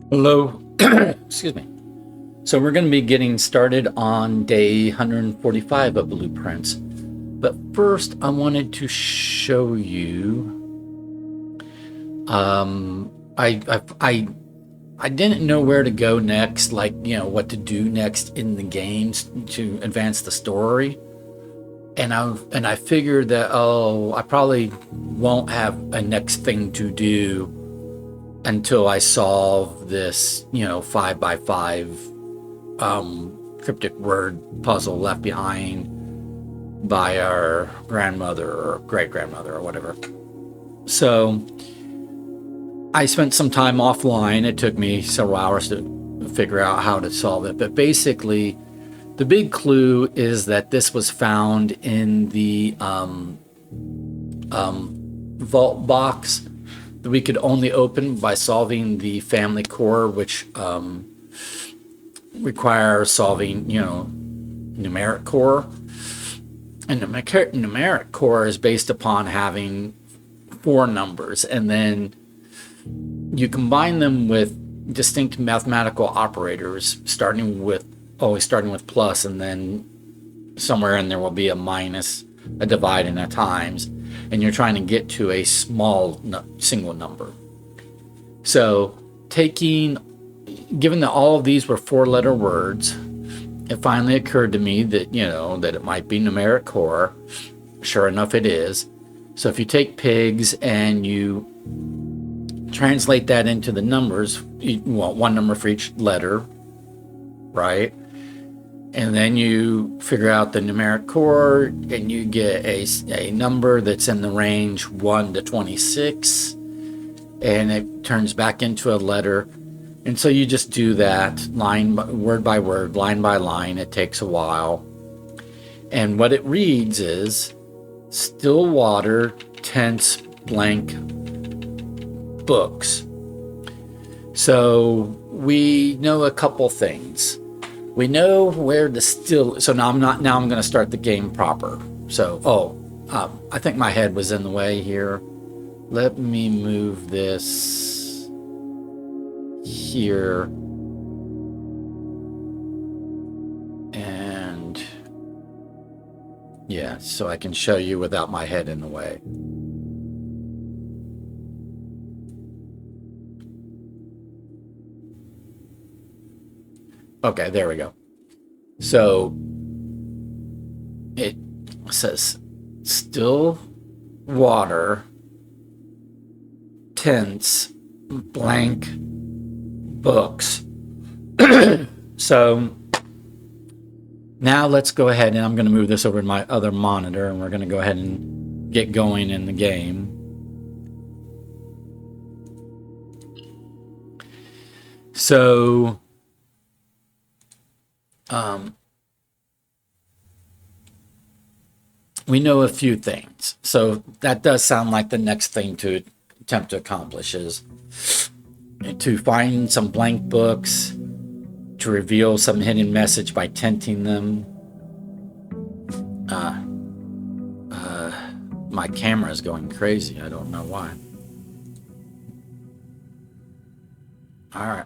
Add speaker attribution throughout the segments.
Speaker 1: Hello, excuse me. So we're going to be getting started on day 145 of Blueprints. But first, I wanted to show you. I didn't know where to go next, like what to do next in the games to advance the story, and I figured that I probably won't have a next thing to do until I solve this 5x5 cryptic word puzzle left behind by our grandmother or great grandmother or whatever. So I spent some time offline. It took me several hours to figure out how to solve it. But basically, the big clue is that this was found in the vault box that we could only open by solving the family core, which requires solving, numeric core. And the numeric core is based upon having 4 numbers, and then you combine them with distinct mathematical operators, always starting with plus, and then somewhere in there will be a minus, a divide, and a times, and you're trying to get to a small single number. So given that all of these were 4-letter words, it finally occurred to me that that it might be numeric core. Sure enough, it is. So if you take pigs and you translate that into the numbers, you want 1 number for each letter, right? And then you figure out the numeric core, and you get a number that's in the range 1 to 26, and it turns back into a letter. And so you just do that word by word, line by line. It takes a while. And what it reads is still water, tense, blank, books. So we know a couple things. We know where the still. So now I'm going to start the game proper. So, I think my head was in the way here. Let me move this here, and yeah, so I can show you without my head in the way. Okay, there we go. So it says still water, tense, blank, books. So now let's go ahead, and I'm going to move this over to my other monitor, and we're going to go ahead and get going in the game. So we know a few things. So that does sound like the next thing to attempt to accomplish is to find some blank books, to reveal some hidden message by tinting them. My camera is going crazy. I don't know why. All right.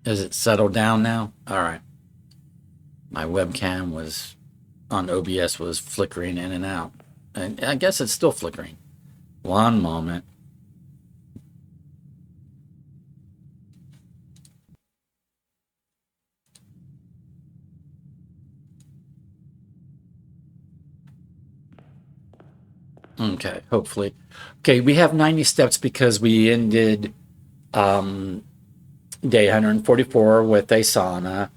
Speaker 1: Is it settled down now? All right. My webcam on OBS was flickering in and out. And I guess it's still flickering. One moment. Okay, hopefully. Okay, we have 90 steps because we ended day 144 with a sauna.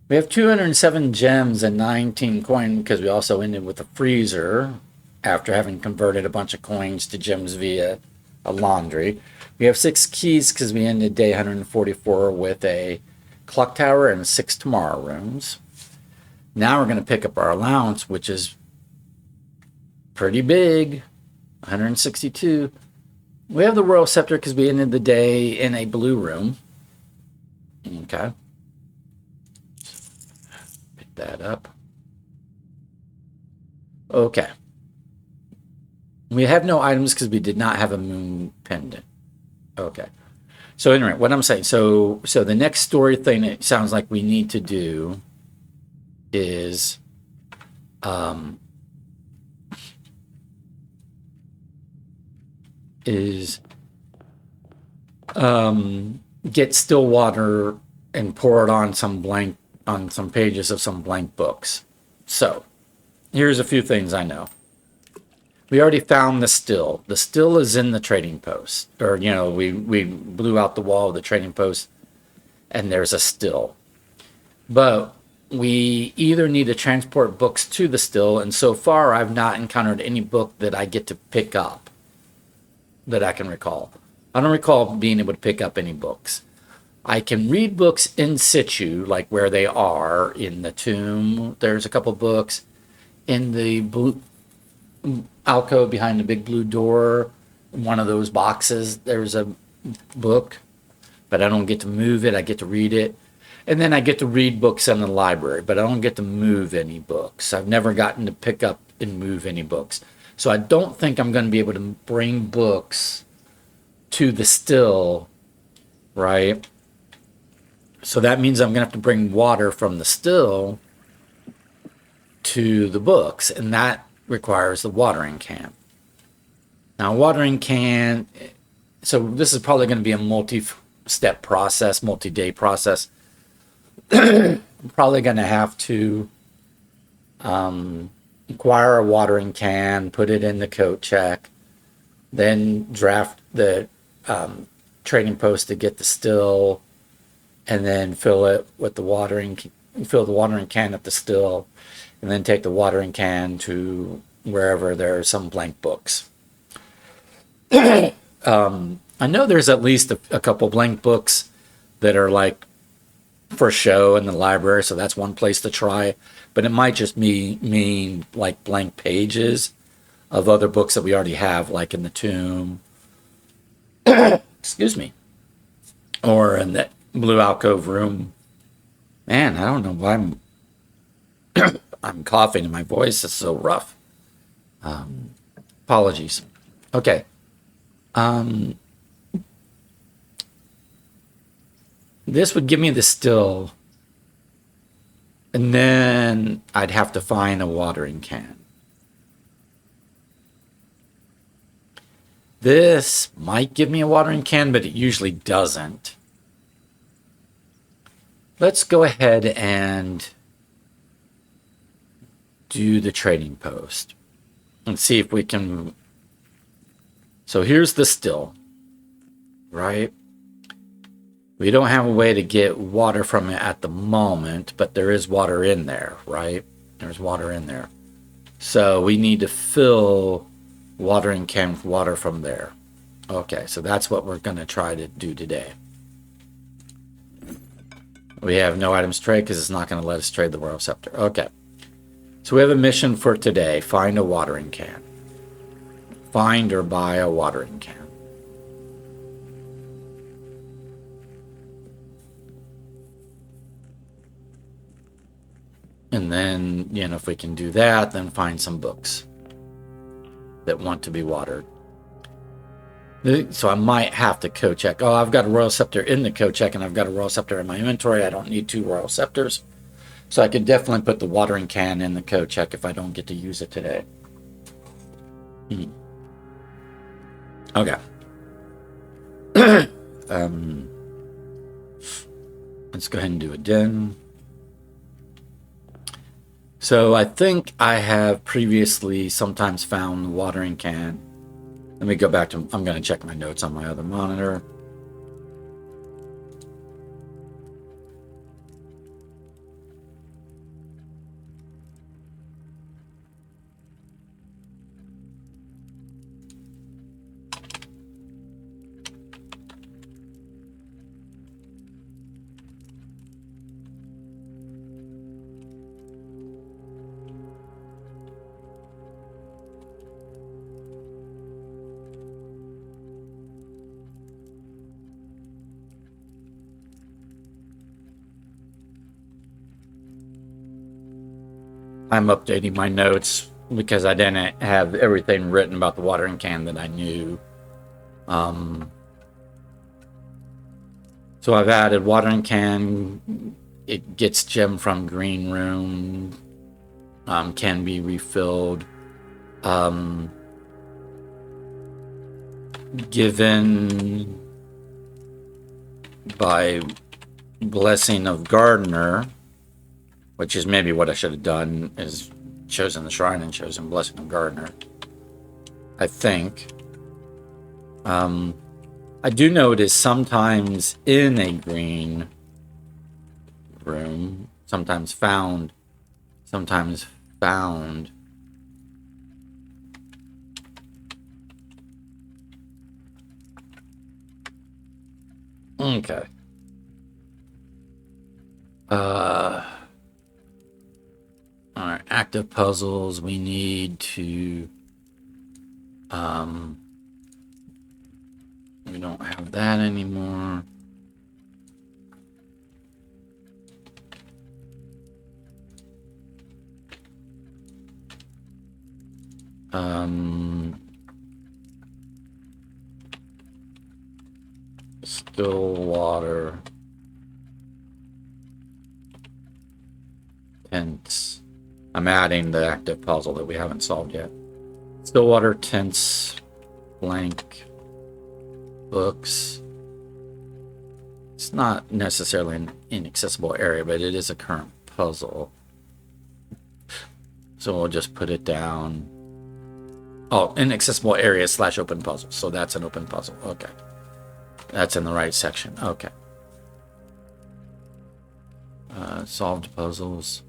Speaker 1: We have 207 gems and 19 coins because we also ended with a freezer after having converted a bunch of coins to gems via a laundry. We have 6 keys because we ended day 144 with a clock tower and 6 tomorrow rooms. Now we're going to pick up our allowance, which is pretty big, 162. We have the Royal Scepter because we ended the day in a blue room. Okay. Pick that up. Okay. We have no items because we did not have a moon pendant. Okay. So anyway, what I'm saying, so the next story thing it sounds like we need to do is is get still water and pour it on some pages of some blank books. So here's a few things I know. We already found the still. The still is in the trading post, or we blew out the wall of the trading post, and there's a still. But we either need to transport books to the still, and so far I've not encountered any book that I get to pick up that I can recall. I don't recall being able to pick up any books. I can read books in situ, like where they are in the tomb. There's a couple books in the blue alcove behind the big blue door. In one of those boxes, there's a book, but I don't get to move it. I get to read it. And then I get to read books in the library, but I don't get to move any books. I've never gotten to pick up and move any books. So I don't think I'm going to be able to bring books to the still, right? So that means I'm going to have to bring water from the still to the books, and that requires the watering can. Now, watering can, so this is probably going to be a multi-step process, multi-day process. I'm probably going to have to acquire a watering can, put it in the coat check, then draft the trading post to get the still, and then fill the watering can at the still, and then take the watering can to wherever there are some blank books. I know there's at least a couple blank books that are like for show in the library, so that's one place to try. But it might just mean like blank pages of other books that we already have, like in the tomb, excuse me, or in that blue alcove room. Man, I don't know why I'm coughing and my voice is so rough. Apologies. Okay. This would give me the still, and then I'd have to find a watering can. This might give me a watering can, but it usually doesn't. Let's go ahead and do the trading post and see if we can. So here's the still, right? We don't have a way to get water from it at the moment, but there is water in there, right? There's water in there. So we need to fill watering can with water from there. Okay, so that's what we're going to try to do today. We have no items trade because it's not going to let us trade the Royal Scepter. Okay. So we have a mission for today. Find a watering can. Find or buy a watering can. And then, if we can do that, then find some books that want to be watered. So I might have to coat check. Oh, I've got a Royal Scepter in the coat check, and I've got a Royal Scepter in my inventory. I don't need 2 Royal Scepters. So I could definitely put the watering can in the coat check if I don't get to use it today. Okay. Let's go ahead and do a den. So I think I have previously sometimes found the watering can. Let me go back to, I'm going to check my notes on my other monitor. I'm updating my notes because I didn't have everything written about the watering can that I knew. So I've added watering can. It gets gem from green room. Can be refilled. Given by blessing of gardener, which is maybe what I should have done, is chosen the shrine and chosen blessing of gardener, I think. I do notice sometimes in a green room, sometimes found. Okay. Alright, active puzzles. We need to we don't have that anymore. Still water tents. I'm adding the active puzzle that we haven't solved yet. Still water tents, blank books. It's not necessarily an inaccessible area, but it is a current puzzle. So we'll just put it down. Oh, inaccessible area / open puzzle. So that's an open puzzle. Okay. That's in the right section. Okay. Solved puzzles.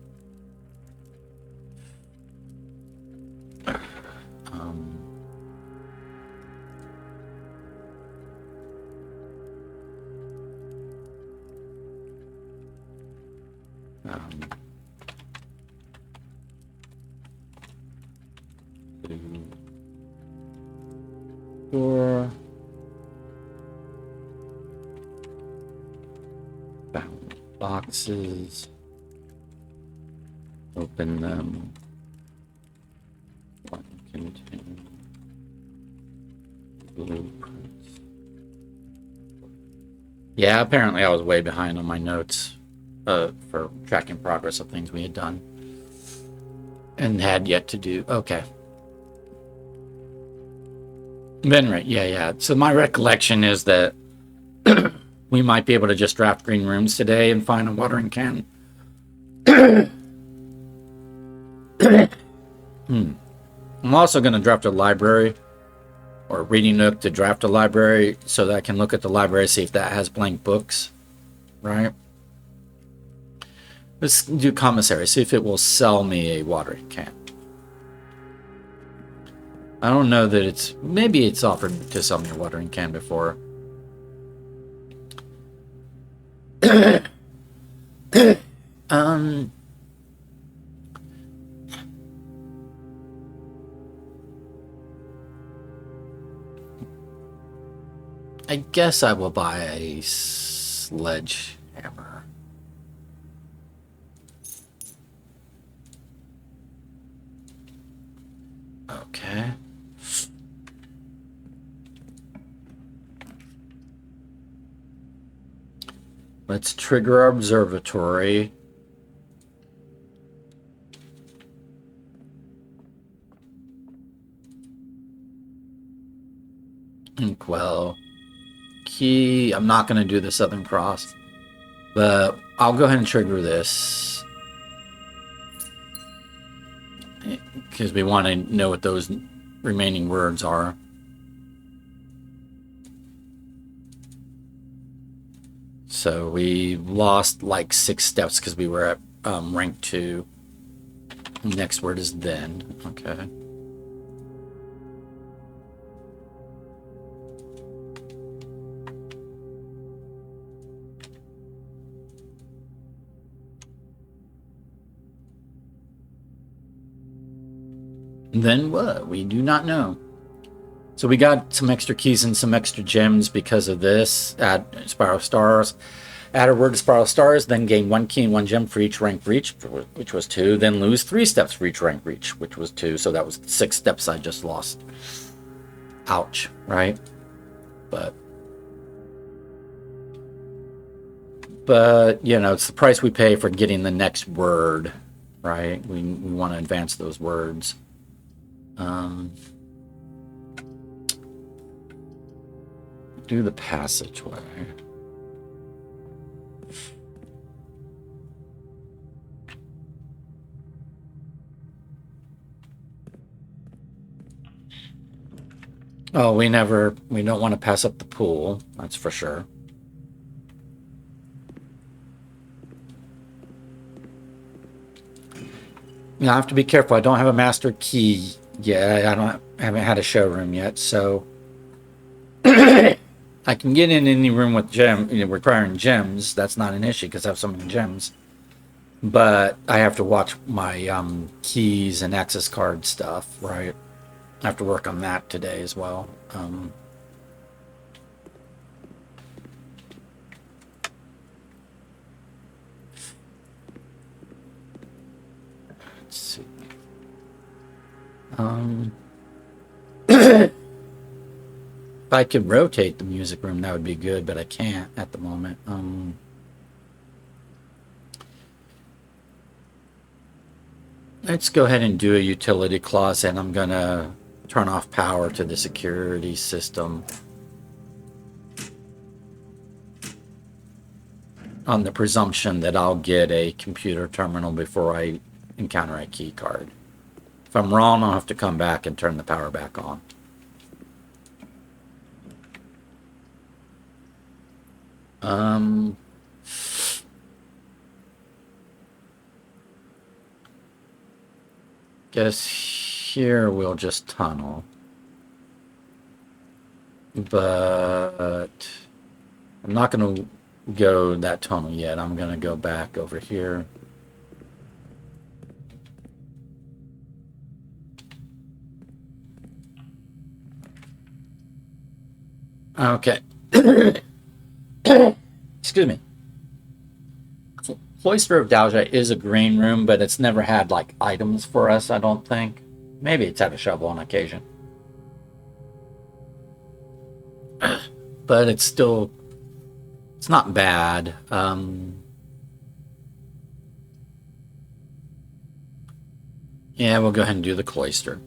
Speaker 1: Door. Found boxes. Open them. One contain blueprints. Yeah, apparently I was way behind on my notes for tracking progress of things we had done and had yet to do. Okay. Then right, yeah. So my recollection is that we might be able to just draft green rooms today and find a watering can. I'm also going to draft a library or a reading nook to draft a library so that I can look at the library, see if that has blank books, right? Let's do commissary, see if it will sell me a watering can. I don't know that it's... Maybe it's offered to sell me a watering can before. I guess I will buy a sledgehammer. Okay. Let's trigger our observatory. Inkwell. Key. I'm not going to do the Southern Cross, but I'll go ahead and trigger this because we want to know what those remaining words are. So we lost like 6 steps because we were at rank 2. Next word is then. Okay. Then what? We do not know. So we got some extra keys and some extra gems because of this. Add Spiral Stars. Add a word to Spiral Stars, then gain 1 key and 1 gem for each rank reach, which was 2. Then lose 3 steps for each rank reach, which was 2. So that was 6 steps I just lost. Ouch, right? But But, you know, it's the price we pay for getting the next word, right? We want to advance those words. Do the passageway. Oh, we don't want to pass up the pool, that's for sure. Now, I have to be careful. I don't have a master key yet. I haven't had a showroom yet, so I can get in any room with requiring gems. That's not an issue because I have so many gems. But I have to watch my keys and access card stuff, right? I have to work on that today as well. Let's see. If I could rotate the music room, that would be good, but I can't at the moment. Let's go ahead and do a utility clause, and I'm gonna turn off power to the security system on the presumption that I'll get a computer terminal before I encounter a key card. If I'm wrong, I'll have to come back and turn the power back on. Guess here we'll just tunnel. But I'm not going to go that tunnel yet. I'm going to go back over here. Okay. Excuse me. Cloister of Dalja is a green room, but it's never had like items for us, I don't think. Maybe it's had a shovel on occasion. But it's not bad. Yeah, we'll go ahead and do the cloister.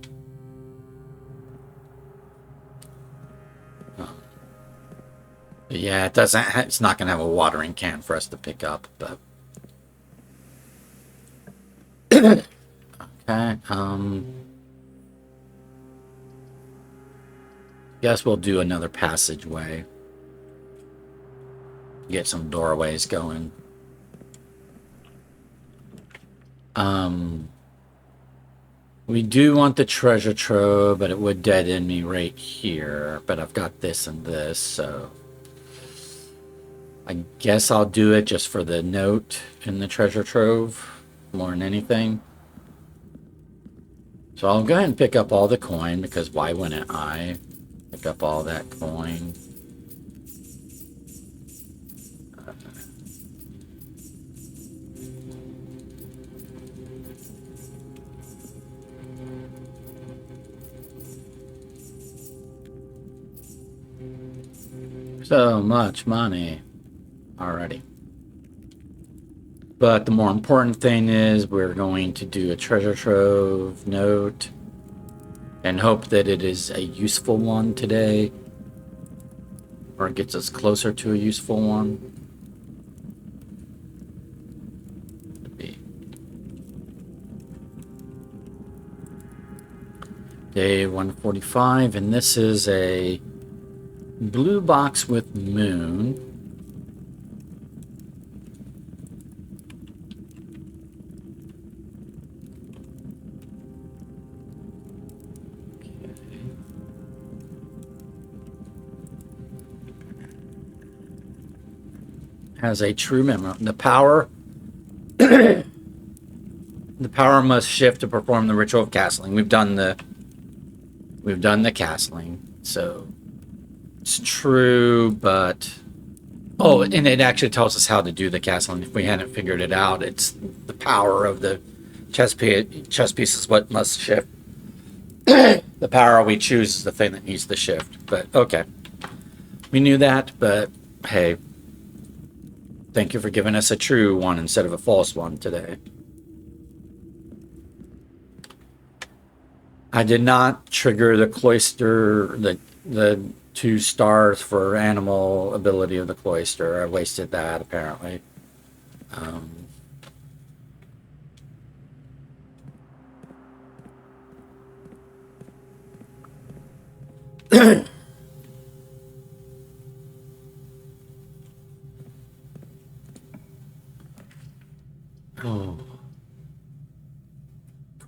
Speaker 1: Yeah, it's not going to have a watering can for us to pick up, but okay. Guess we'll do another passageway. Get some doorways going. We do want the treasure trove, but it would dead end me right here. But I've got this and this, so I guess I'll do it just for the note in the treasure trove more than anything. So I'll go ahead and pick up all the coin, because why wouldn't I pick up all that coin? So much money already. But the more important thing is we're going to do a treasure trove note and hope that it is a useful one today, or it gets us closer to a useful one. Day 145, and this is a blue box with moon. Has a true memory. The power the power must shift to perform the ritual of castling. We've done the castling, so it's true, but oh, and it actually tells us how to do the castling. If we hadn't figured it out, it's the power of the chess piece is what must shift. The power we choose is the thing that needs to shift. But okay, we knew that, but hey, Thank you for giving us a true one instead of a false one today. I did not trigger the cloister, the 2 stars for animal ability of the cloister. I wasted that apparently. Oh.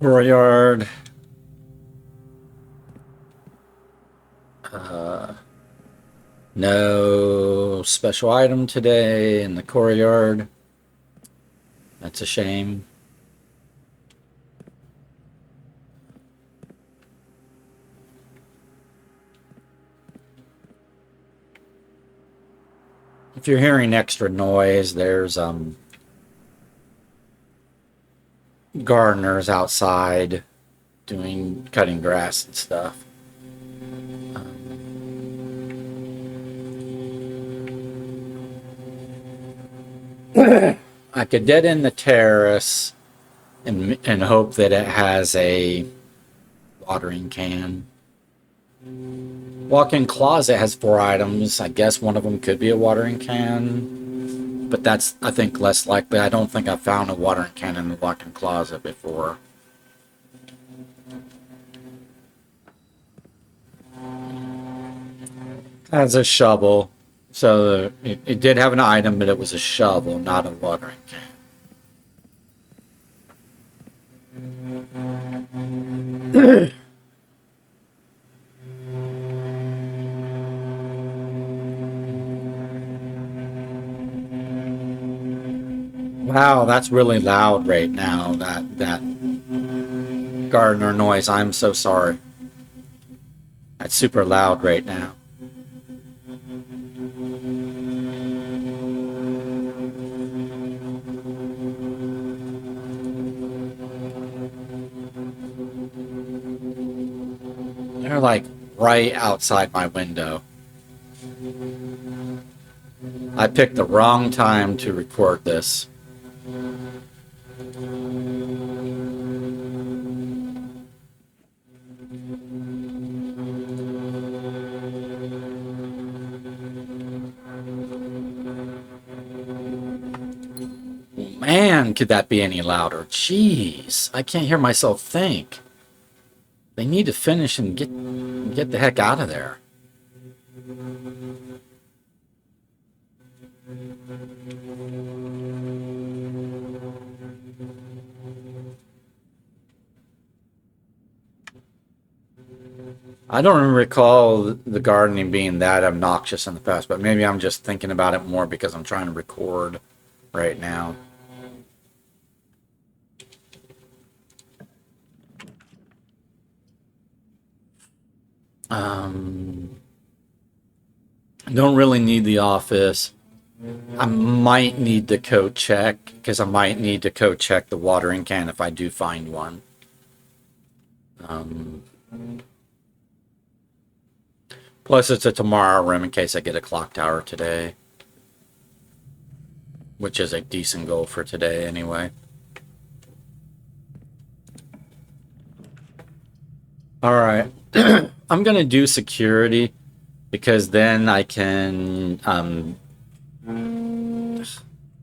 Speaker 1: Courtyard. No special item today in the courtyard. That's a shame. If you're hearing extra noise, there's gardeners outside cutting grass and stuff. I could dead end the terrace and hope that it has a watering can. Walk-in closet has 4 items. I guess one of them could be a watering can, but that's, I think, less likely. I don't think I found a watering can in the walk-in closet before. Has a shovel. So it did have an item, but it was a shovel, not a watering can. Wow, that's really loud right now, that gardener noise. I'm so sorry. That's super loud right now. They're like right outside my window. I picked the wrong time to record this. Man, could that be any louder? Jeez, I can't hear myself think. They need to finish and get the heck out of there. I don't recall the gardening being that obnoxious in the past, but maybe I'm just thinking about it more because I'm trying to record right now. I don't really need the office. I might need to code check, because I might need to code check the watering can if I do find one. Plus, it's a tomorrow room in case I get a clock tower today, which is a decent goal for today anyway. All right. I'm going to do security because then I can...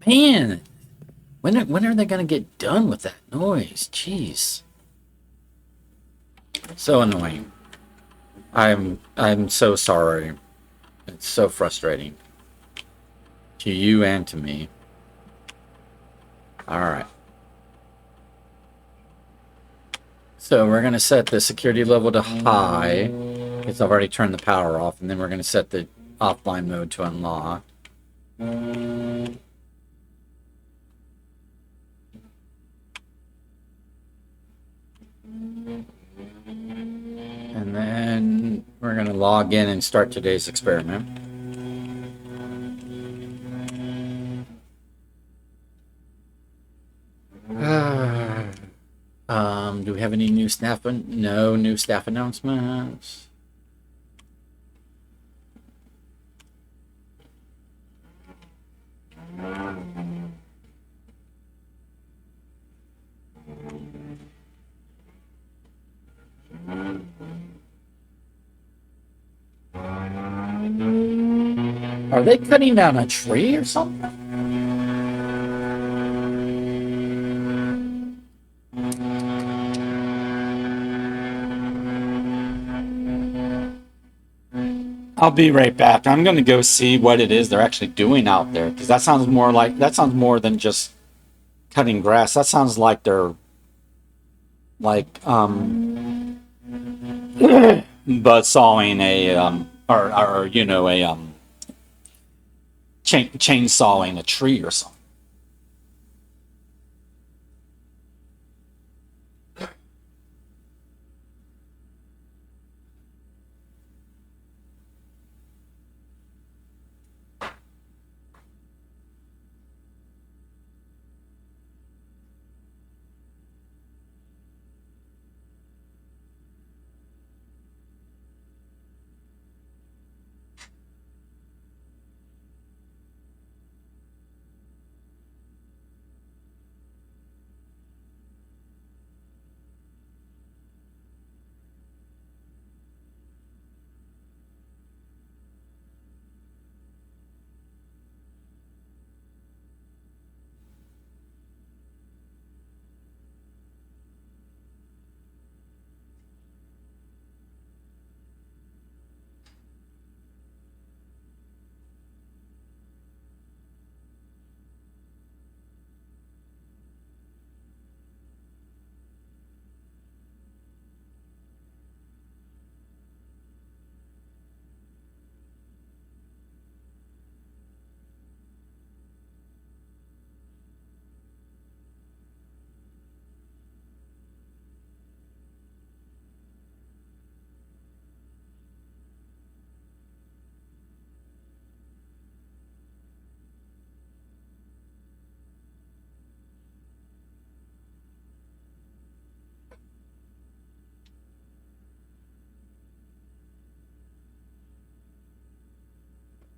Speaker 1: man, when are they going to get done with that noise? Jeez. So annoying. I'm so sorry. It's so frustrating. To you and to me. Alright. So we're going to set the security level to high, because I've already turned the power off, and then we're going to set the offline mode to unlock. And then we're going to log in and start today's experiment. Do we have any new staff? No new staff announcements. Are they cutting down a tree or something? I'll be right back. I'm going to go see what it is they're actually doing out there, because that sounds more than just cutting grass. That sounds like they're like buzz sawing a or you know a chainsawing a tree or something.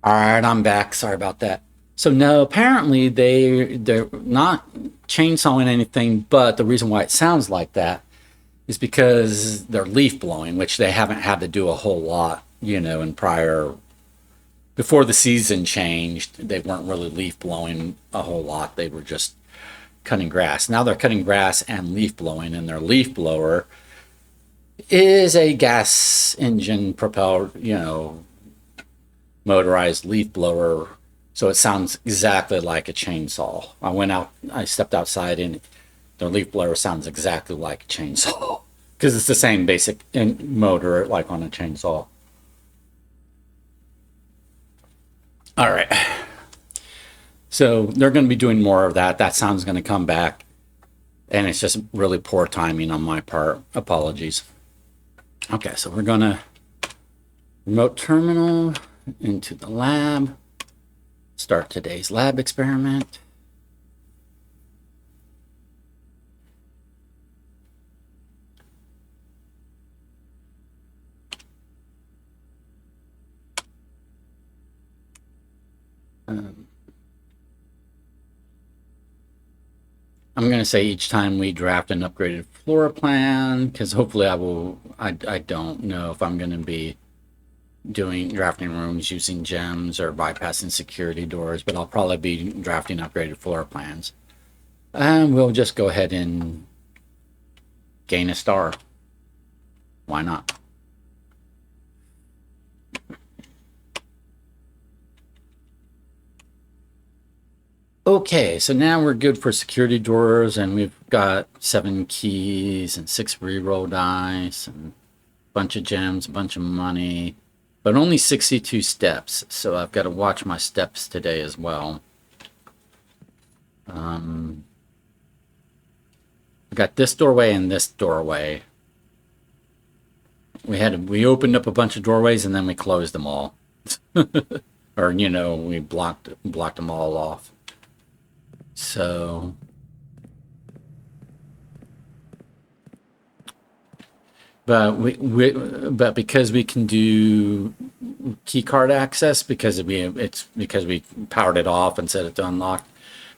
Speaker 1: All right, I'm back. Sorry about that. So no, apparently they're not chainsawing anything, but the reason why it sounds like that is because they're leaf blowing, which they haven't had to do a whole lot, in prior before the season changed. They weren't really leaf blowing a whole lot. They were just cutting grass. Now they're cutting grass and leaf blowing, and their leaf blower is a gas engine propelled, motorized leaf blower, so it sounds exactly like a chainsaw. I stepped outside, and the leaf blower sounds exactly like a chainsaw because it's the same basic motor like on a chainsaw. All right, so they're going to be doing more of that. That sound's going to come back, and it's just really poor timing on my part. Apologies. Okay, so we're going to remote terminal into the lab, start today's lab experiment. I'm going to say each time we draft an upgraded floor plan, because hopefully I don't know if I'm going to be doing drafting rooms using gems or bypassing security doors, but I'll probably be drafting upgraded floor plans. And we'll just go ahead and gain a star. Why not? Okay, so now we're good for security doors, and we've got 7 keys and 6 reroll dice and a bunch of gems, a bunch of money, but only 62 steps, so I've got to watch my steps today as well. I got this doorway and this doorway. We opened up a bunch of doorways and then we closed them all. Or, we blocked them all off. So but because we can do key card access, because we powered it off and set it to unlock,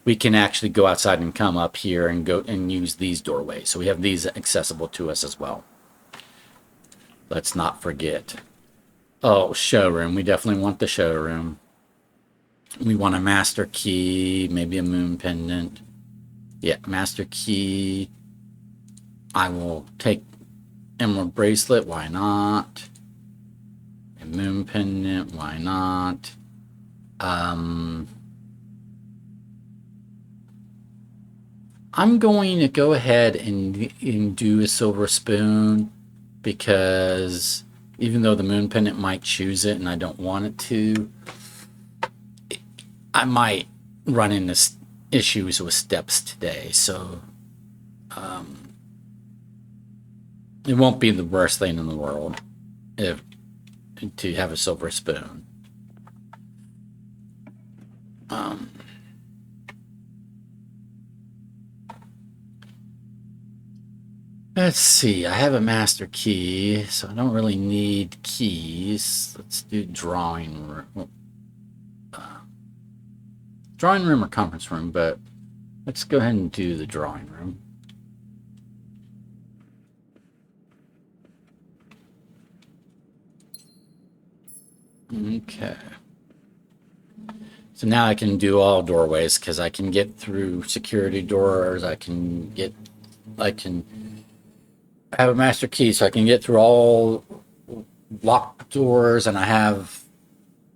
Speaker 1: we can actually go outside and come up here and go and use these doorways. So we have these accessible to us as well. Let's not forget. Oh, showroom. We definitely want the showroom. We want a master key, maybe a moon pendant. Yeah, master key. I will take emerald bracelet. Why not? A moon pendant. Why not? I'm going to go ahead and do a silver spoon because even though the moon pendant might choose it and I don't want it to, I might run into issues with steps today. So it won't be the worst thing in the world if to have a silver spoon. Let's see. I have a master key, so I don't really need keys. Let's do drawing room. Drawing room or conference room, but let's go ahead and do the drawing room. Okay. So now I can do all doorways because I can get through security doors. I can have a master key so I can get through all locked doors, and I have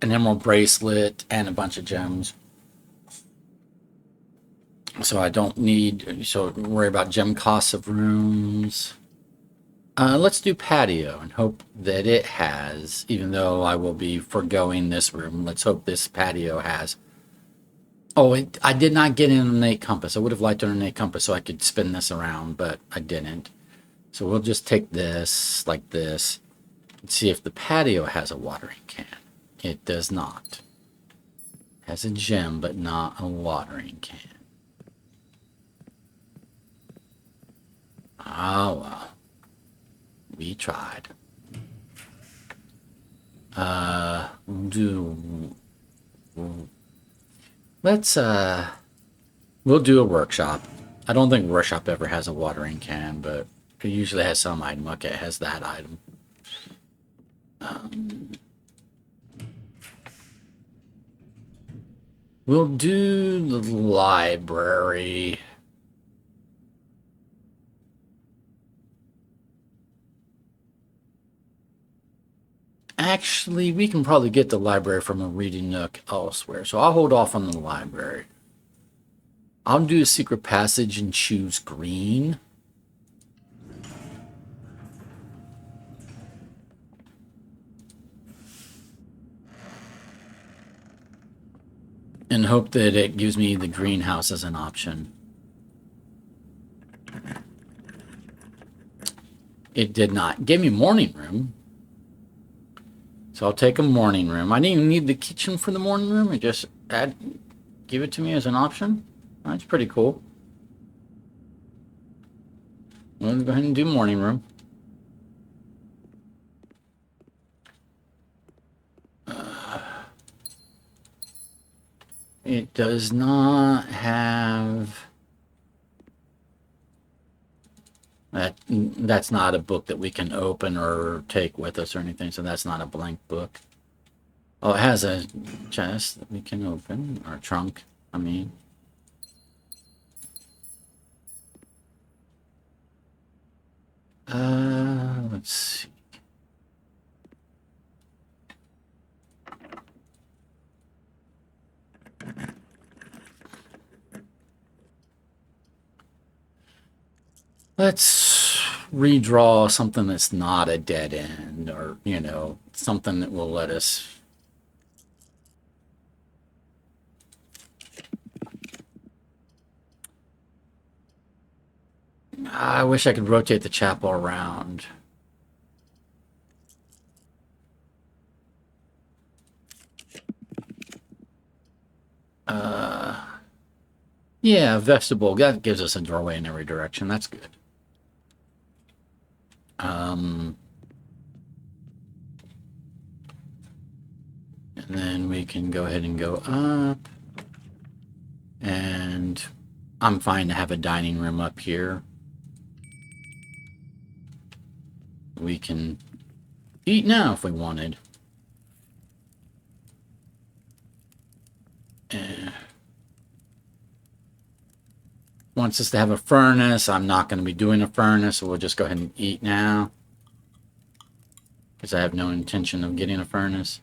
Speaker 1: an emerald bracelet and a bunch of gems. So I don't need so worry about gem costs of rooms. Let's do patio and hope that it has, even though I will be foregoing this room. Let's hope this patio has. Oh, I did not get an innate compass. I would have liked an innate compass so I could spin this around, but I didn't. So we'll just take this like this and see if the patio has a watering can. It does not. It has a gem, but not a watering can. Oh, well. We tried. We'll do a workshop. I don't think workshop ever has a watering can, but it usually has some item. Okay, it has that item. We'll do the library. Actually, we can probably get the library from a reading nook elsewhere, so I'll hold off on the library. I'll do a secret passage and choose green. And hope that it gives me the greenhouse as an option. It did not. Give me morning room. So I'll take a morning room. I didn't even need the kitchen for the morning room. It just give it to me as an option. That's pretty cool. We'll go ahead and do morning room. It does not have... That's not a book that we can open or take with us or anything, so that's not a blank book. Oh, it has a chest that we can open, or trunk, I mean. Let's see. Let's redraw something that's not a dead end, or, you know, something that will let us... I wish I could rotate the chapel around. Yeah, vestibule. That gives us a doorway in every direction. That's good. And then we can go ahead and go up. And I'm fine to have a dining room up here. We can eat now if we wanted. wants us to have a furnace. I'm not going to be doing a furnace, so we'll just go ahead and eat now. Because I have no intention of getting a furnace.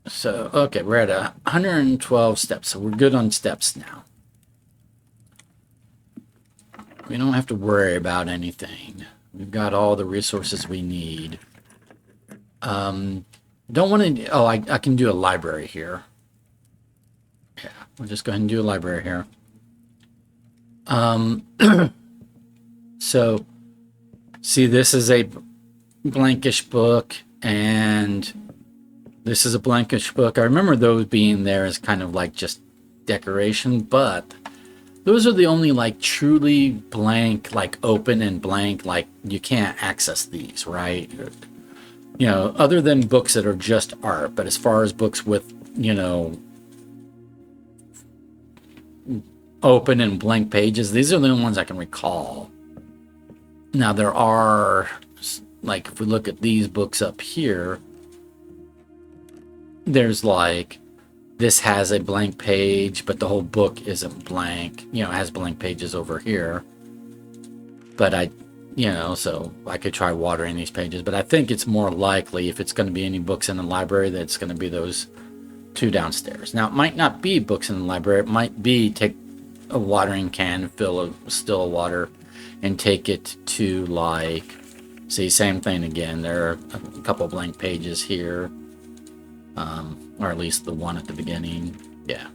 Speaker 1: So, okay, we're at 112 steps, so we're good on steps now. We don't have to worry about anything. We've got all the resources we need. Don't want to... Oh, I can do a library here. Yeah, we'll just go ahead and do a library here. So, see, this is a blankish book, and this is a blankish book. I remember those being there as kind of like just decoration, but those are the only like truly blank, like open and blank, like you can't access these, right? You know, other than books that are just art, but as far as books with, you know, open and blank pages, these are the only ones I can recall. Now there are, like, if we look at these books up here, there's like, this has a blank page, but the whole book isn't blank. You know, it has blank pages over here. But you know, so I could try watering these pages, but I think it's more likely, if it's going to be any books in the library, that it's going to be those two downstairs. Now, it might not be books in the library. It might be take a watering can, fill a still water, and take it to, like, see, same thing again. There are a couple blank pages here, or at least the one at the beginning. Yeah.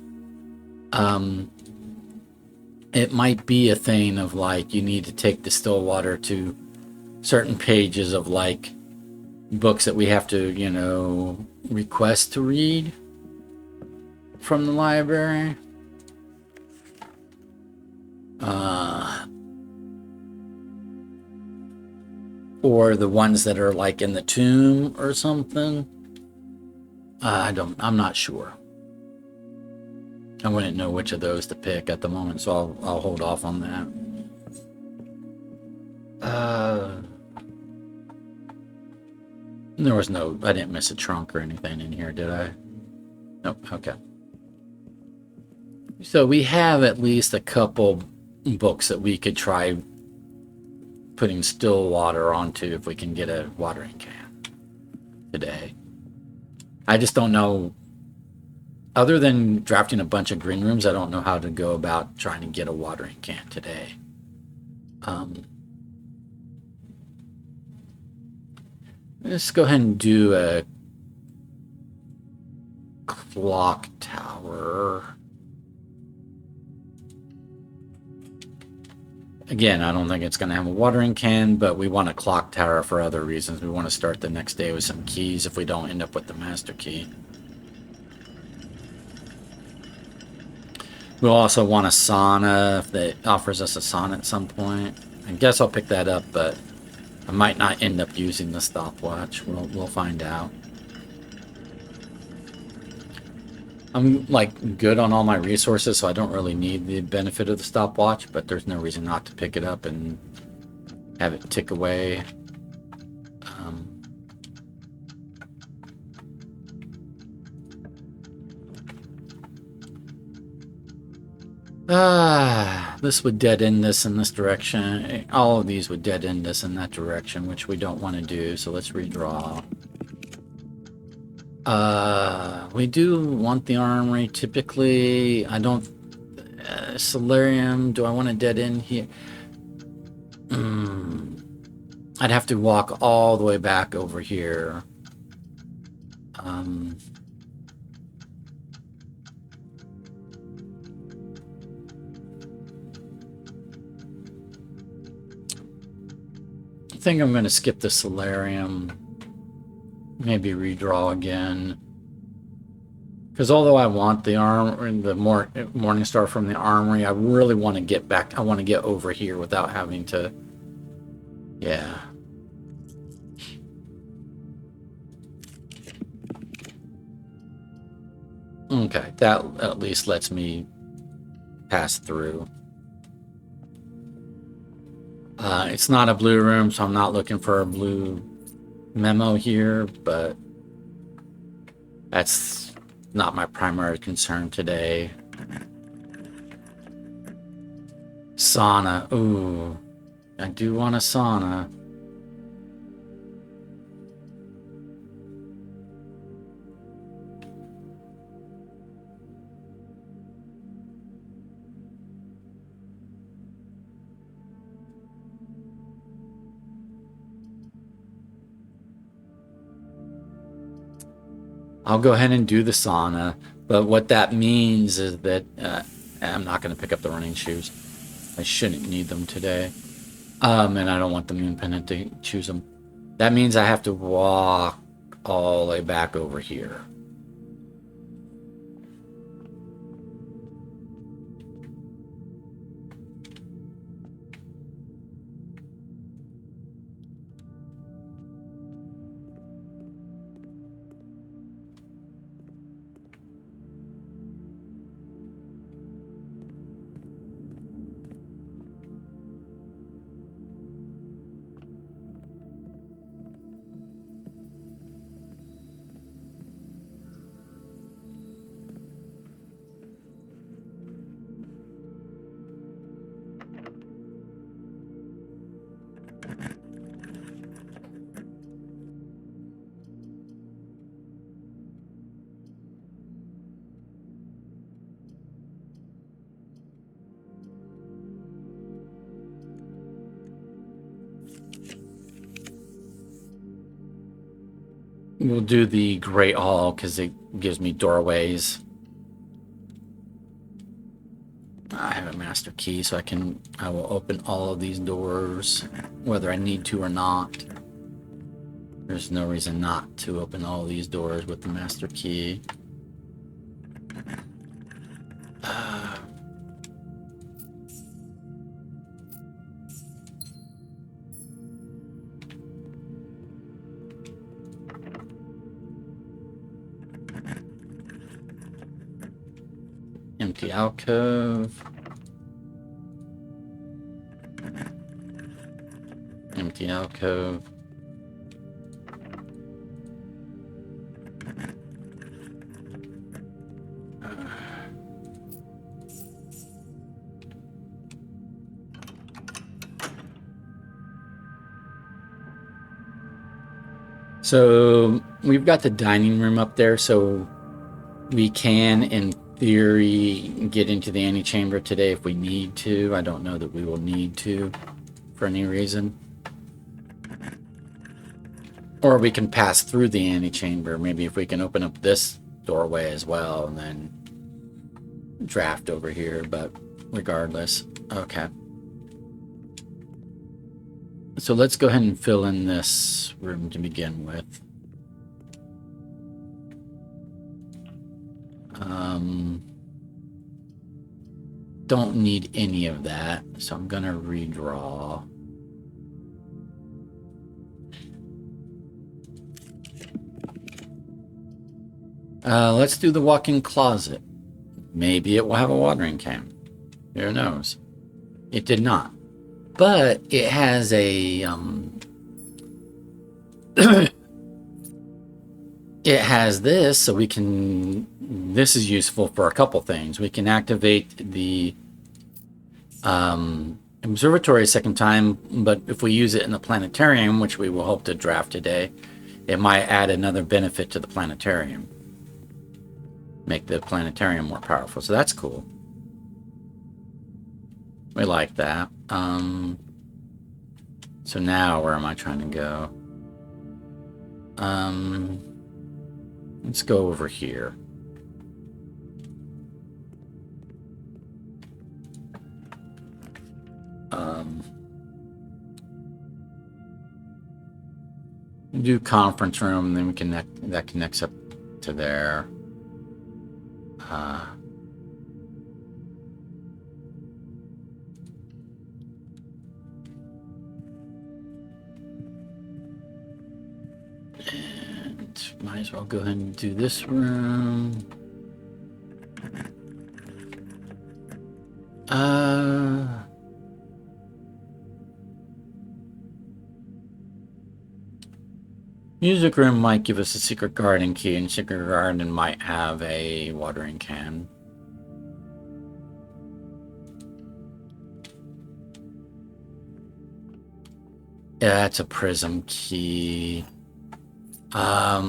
Speaker 1: It might be a thing of, like, you need to take the still water to certain pages of, like, books that we have to, you know, request to read from the library. Or the ones that are like in the tomb or something. I'm not sure. I wouldn't know which of those to pick at the moment, so I'll hold off on that. There was no, I didn't miss a trunk or anything in here, did I? Nope, okay. So we have at least a couple books that we could try putting still water onto if we can get a watering can today. I just don't know, other than drafting a bunch of green rooms, I don't know how to go about trying to get a watering can today. Let's go ahead and do a clock tower. Again, I don't think it's going to have a watering can, but we want a clock tower for other reasons. We want to start the next day with some keys if we don't end up with the master key. We'll also want a sauna if that offers us a sauna at some point. I guess I'll pick that up, but I might not end up using the stopwatch. We'll find out. I'm like good on all my resources, so I don't really need the benefit of the stopwatch, but there's no reason not to pick it up and have it tick away. This would dead end this in this direction. All of these would dead end this in that direction, which we don't want to do, so let's redraw. We do want the armory typically. I don't... Solarium, do I want to dead end here? I'd have to walk all the way back over here. I think I'm going to skip the solarium. Maybe redraw again. Because although I want the morning star from the armory, I really want to get back. I want to get over here without having to. Yeah. Okay, that at least lets me pass through. It's not a blue room, so I'm not looking for a blue memo here, but that's Not my primary concern today. Sauna. Ooh, I do want a sauna. I'll go ahead and do the sauna, but what that means is that I'm not going to pick up the running shoes. I shouldn't need them today. And I don't want the moon pendant to choose them. That means I have to walk all the way back over here. We'll do the Great Hall because it gives me doorways. I have a master key, so I will open all of these doors, whether I need to or not. There's no reason not to open all these doors with the master key. Empty alcove. Empty alcove. So we've got the dining room up there, so we can, in theory, get into the antechamber today if we need to. I don't know that we will need to for any reason. Or we can pass through the antechamber. Maybe if we can open up this doorway as well and then draft over here, but regardless. Okay. So let's go ahead and fill in this room to begin with. Don't need any of that, so I'm gonna redraw. Let's do the walk-in closet. Maybe it will have a watering can. Who knows? It did not. But it has a it has this, so we can, this is useful for a couple things. We can activate the observatory a second time, but if we use it in the planetarium, which we will hope to draft today, it might add another benefit to the planetarium. Make the planetarium more powerful, so that's cool. We like that. So now where am I trying to go? Let's go over here. Do conference room, then we connect, that connects up to there. And might as well go ahead and do this room. Music room might give us a secret garden key, and secret garden might have a watering can. Yeah, that's a prism key. Do I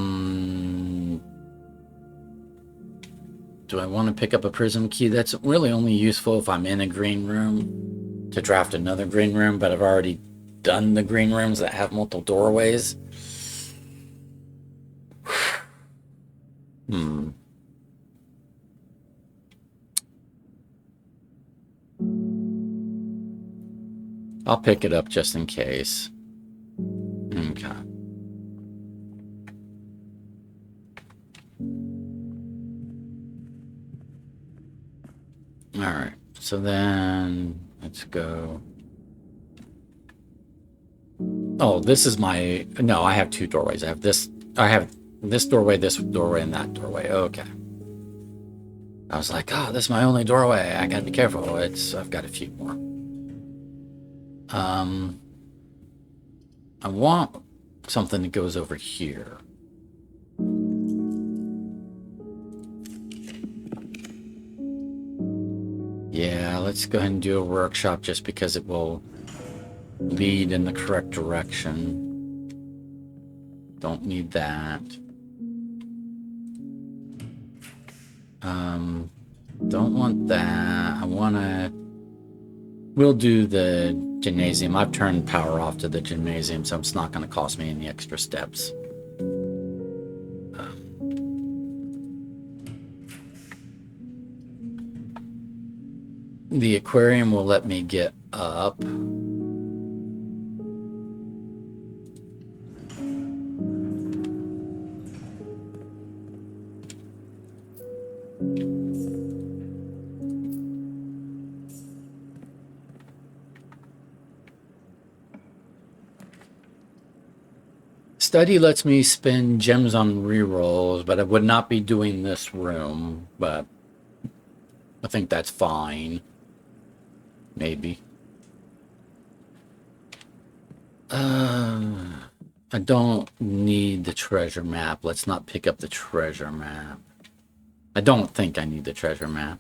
Speaker 1: want to pick up a prism key? That's really only useful if I'm in a green room to draft another green room, but I've already done the green rooms that have multiple doorways. I'll pick it up just in case. Okay. All right. So then let's go. Oh, this is my... No, I have two doorways. I have this doorway, and that doorway. Okay. I was like, oh, this is my only doorway. I gotta be careful. I've got a few more. I want something that goes over here. Yeah, let's go ahead and do a workshop just because it will lead in the correct direction. Don't need that. Don't want that. We'll do the gymnasium. I've turned power off to the gymnasium, so it's not going to cost me any extra steps. The aquarium will let me get up. Study lets me spend gems on rerolls, but I would not be doing this room, but I think that's fine. Maybe. I don't need the treasure map. Let's not pick up the treasure map. I don't think I need the treasure map.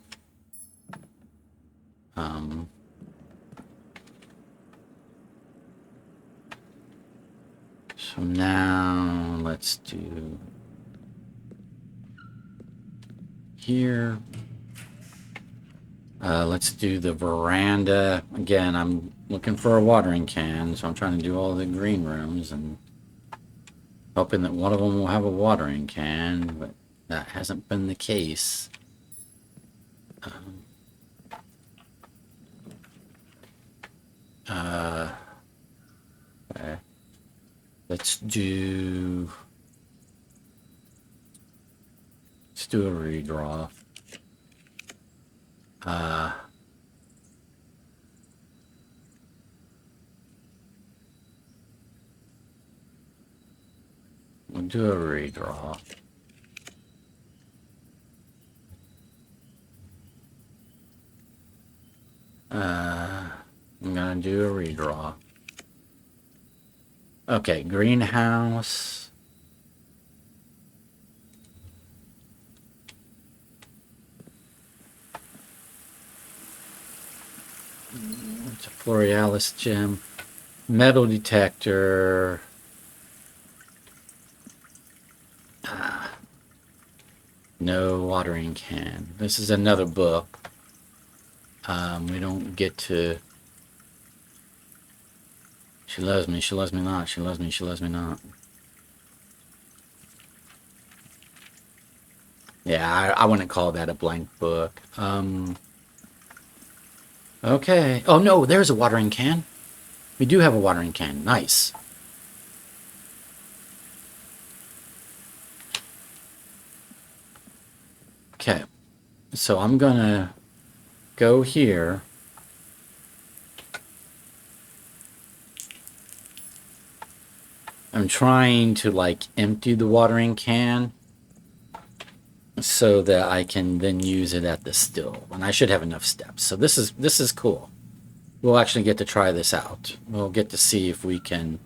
Speaker 1: So now let's do here. Let's do the veranda. Again, I'm looking for a watering can, so I'm trying to do all the green rooms and hoping that one of them will have a watering can, but that hasn't been the case. Okay. Let's do a redraw. We'll do a redraw. I'm gonna do a redraw. Okay, greenhouse. It's a Florealis gem. Metal detector. No watering can. This is another book. We don't get to... She loves me, she loves me not, she loves me, she loves me not. Yeah, I wouldn't call that a blank book. Okay. Oh no, there's a watering can. We do have a watering can. Nice. Okay. So I'm gonna go here. I'm trying to like empty the watering can so that I can then use it at the still, and I should have enough steps. So this is cool. We'll actually get to try this out. We'll get to see if we can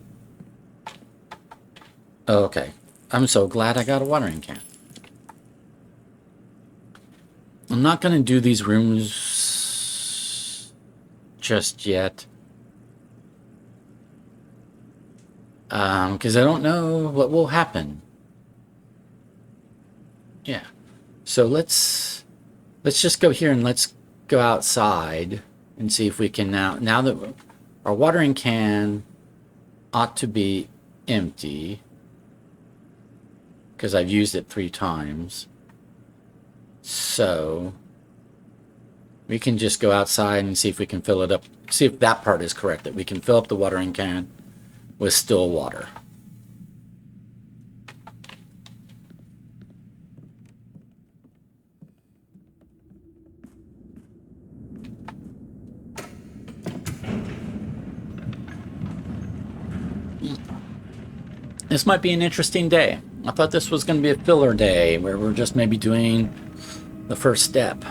Speaker 1: Okay. I'm so glad I got a watering can. I'm not going to do these rooms just yet. Because I don't know what will happen. Yeah. So let's just go here and let's go outside and see if we can now that our watering can ought to be empty because I've used it 3 times. So we can just go outside and see if we can fill it up. See if that part is correct, that we can fill up the watering can with still water. This might be an interesting day. I thought this was going to be a filler day where we're just maybe doing the first step.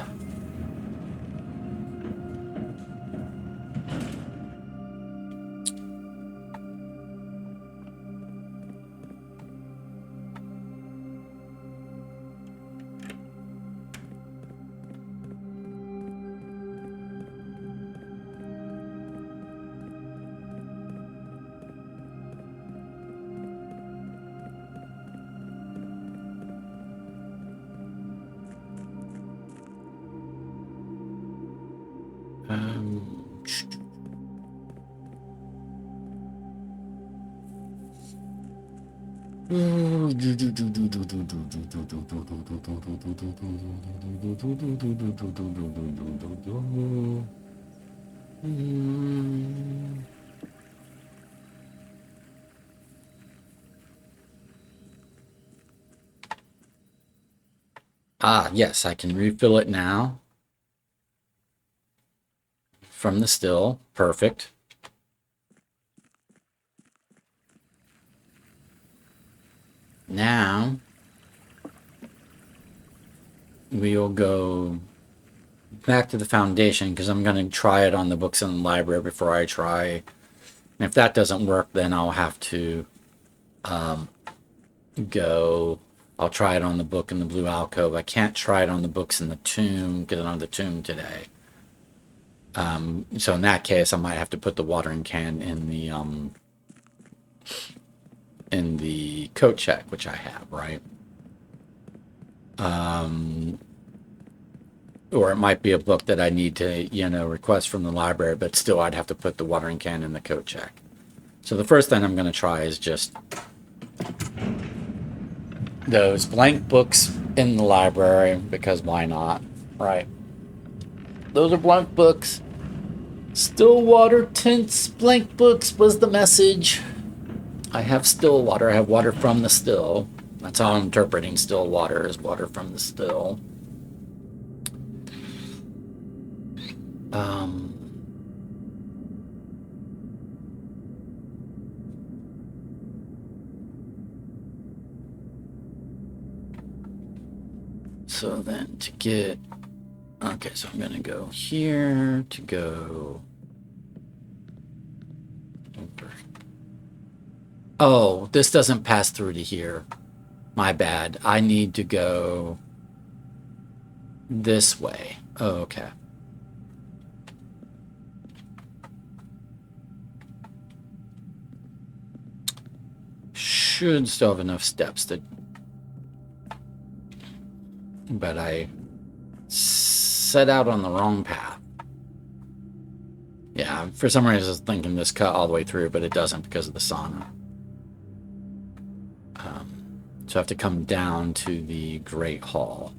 Speaker 1: Ah, yes, I can refill it now from the still. Perfect. Now we'll go back to the foundation because I'm going to try it on the books in the library before I try. And if that doesn't work, then I'll have to I'll try it on the book in the blue alcove. I can't try it on the books in the tomb because I don't have the tomb today. So in that case, I might have to put the watering can in the coat check, which I have, right? Or it might be a book that I need to, request from the library, but still I'd have to put the watering can in the coat check. So the first thing I'm going to try is just those blank books in the library, because why not, right? Those are blank books. Still water tints, blank books was the message. I have still water. I have water from the still. That's how I'm interpreting still water, is water from the still. So then to get, okay, so I'm going to go here to go over. Oh, this doesn't pass through to here. My bad. I need to go this way. Oh, okay. Should still have enough steps to, but I set out on the wrong path. Yeah, for some reason I was thinking this cut all the way through, but it doesn't because of the sauna. So I have to come down to the Great Hall.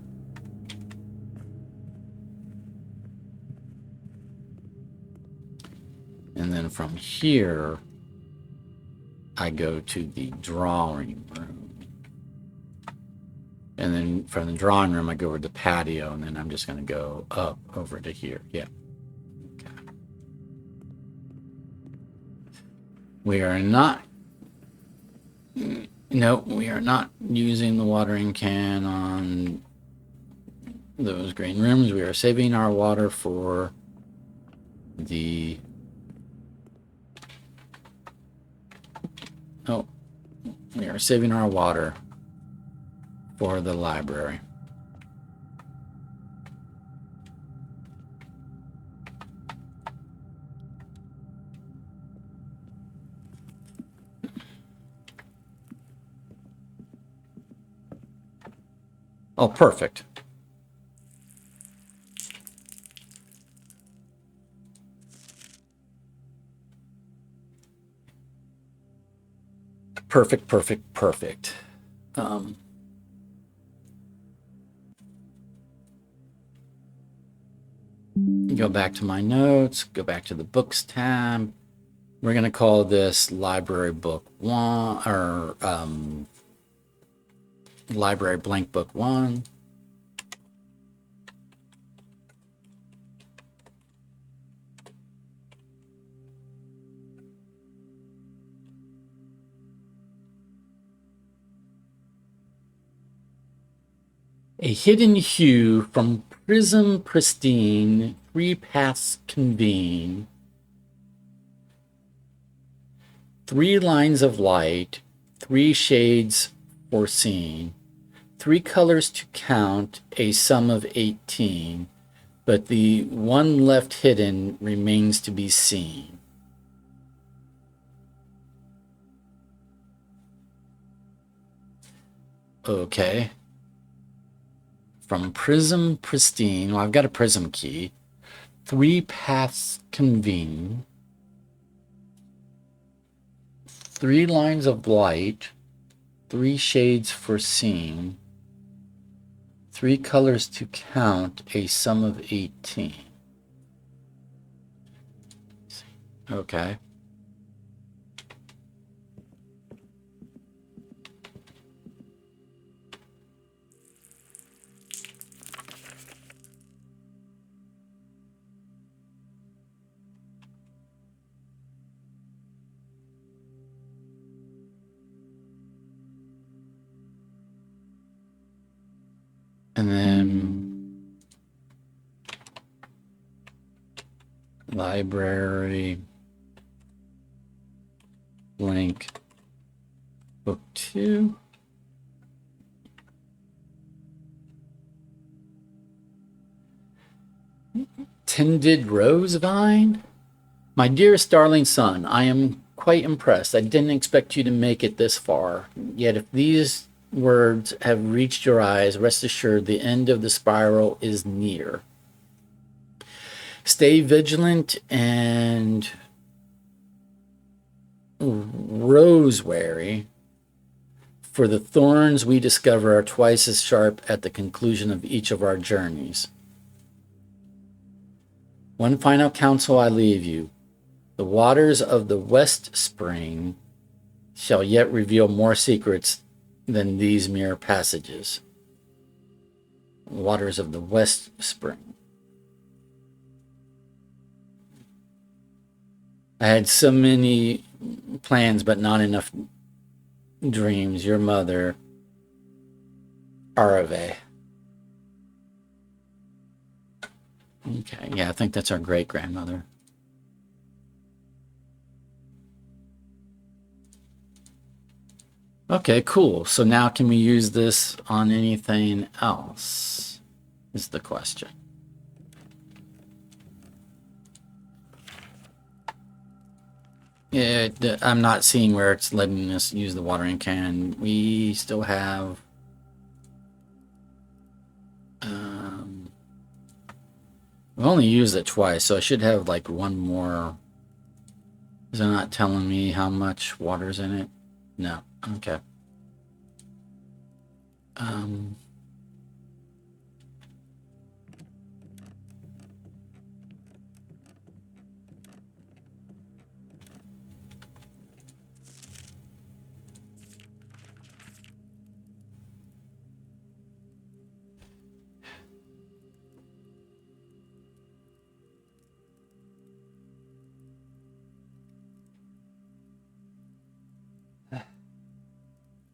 Speaker 1: And then from here, I go to the drawing room. And then from the drawing room, I go over to the patio, and then I'm just going to go up over to here. Yeah. Okay. We are not... No, we are not using the watering can on those green rooms. We are saving our water for the... Oh, We are saving our water for the library. Oh, perfect. Perfect, perfect, perfect. Go back to my notes, go back to the books tab. We're going to call this library book 1, or library blank book 1. A hidden hue from prism pristine, 3 paths convene, 3 lines of light, 3 shades foreseen, 3 colors to count, a sum of 18, but the one left hidden remains to be seen. Okay. From prism pristine, well, I've got a prism key. 3 paths convene. 3 lines of light. 3 shades foreseen. 3 colors to count, a sum of 18. Okay. And then library blank book 2. Tended rose vine. My dearest darling son, I am quite impressed. I didn't expect you to make it this far. Yet if these words have reached your eyes, rest assured the end of the spiral is near. Stay vigilant and rosewary, for the thorns we discover are twice as sharp at the conclusion of each of our journeys. One final counsel I leave you. The waters of the West Spring shall yet reveal more secrets than these mere passages. Waters of the West Spring. I had so many plans, but not enough dreams. Your mother, Arave. Okay, yeah, I think that's our great-grandmother. Okay, cool. So now can we use this on anything else? Is the question. I'm not seeing where it's letting us use the watering can. We still have... we've only used it twice, so I should have like one more. Is it not telling me how much water's in it? No. Okay.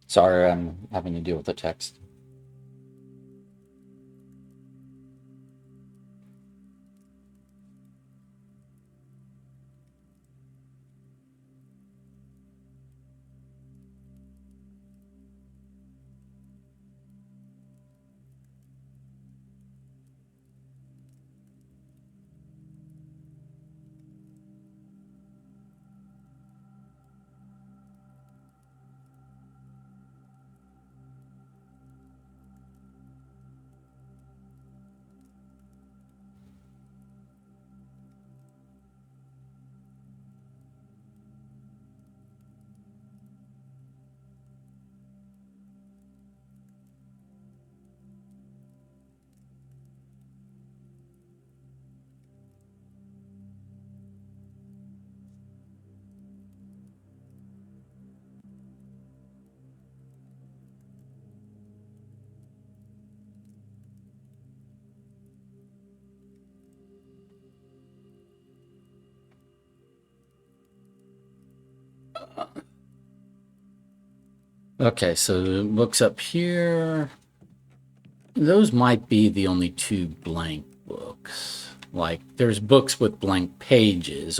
Speaker 1: Sorry, I'm having to deal with the text. Okay, so books up here. Those might be the only two blank books. Like, there's books with blank pages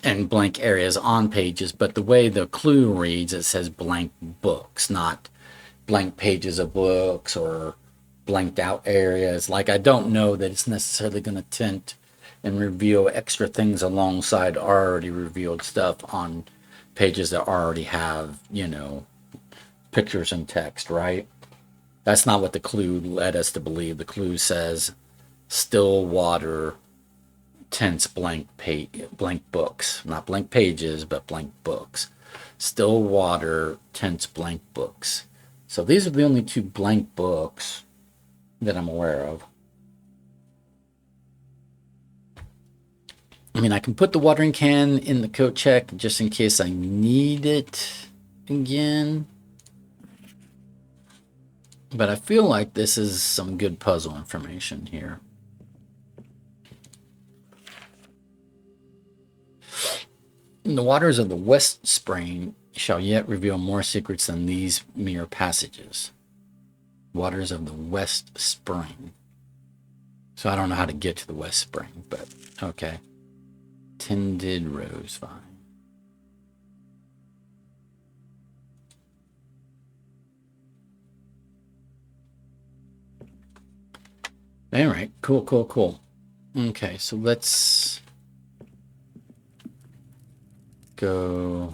Speaker 1: and blank areas on pages, but the way the clue reads, it says blank books, not blank pages of books or blanked out areas. Like, I don't know that it's necessarily going to tint and reveal extra things alongside already revealed stuff on pages that already have, pictures and text, right? That's not what the clue led us to believe. The clue says still water tints blank books, not blank pages, but blank books. Still water tints blank books. So these are the only two blank books that I'm aware of. I mean, I can put the watering can in the coat check just in case I need it again. But I feel like this is some good puzzle information here. The waters of the West Spring shall yet reveal more secrets than these mere passages. Waters of the West Spring. So I don't know how to get to the West Spring, but okay. Tended rose vine. All right, cool. Okay, so let's go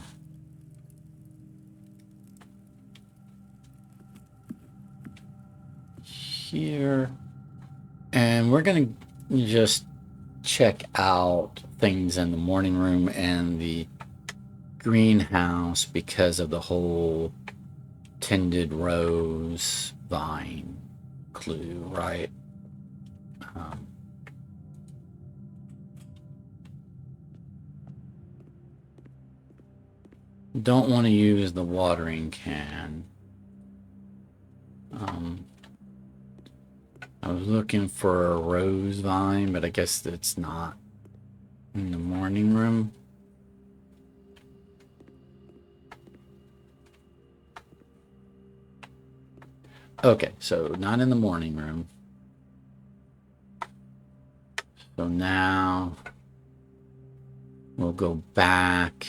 Speaker 1: here. And we're going to just check out things in the morning room and the greenhouse because of the whole tended rose vine clue, right? Don't want to use the watering can. I was looking for a rose vine, but I guess it's not in the morning room. Okay, so not in the morning room. So now we'll go back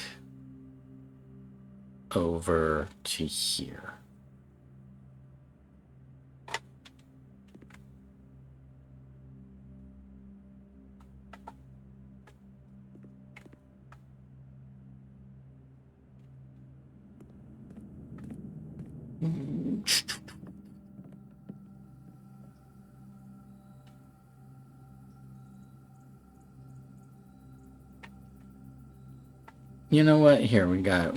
Speaker 1: over to here. You know what? Here we got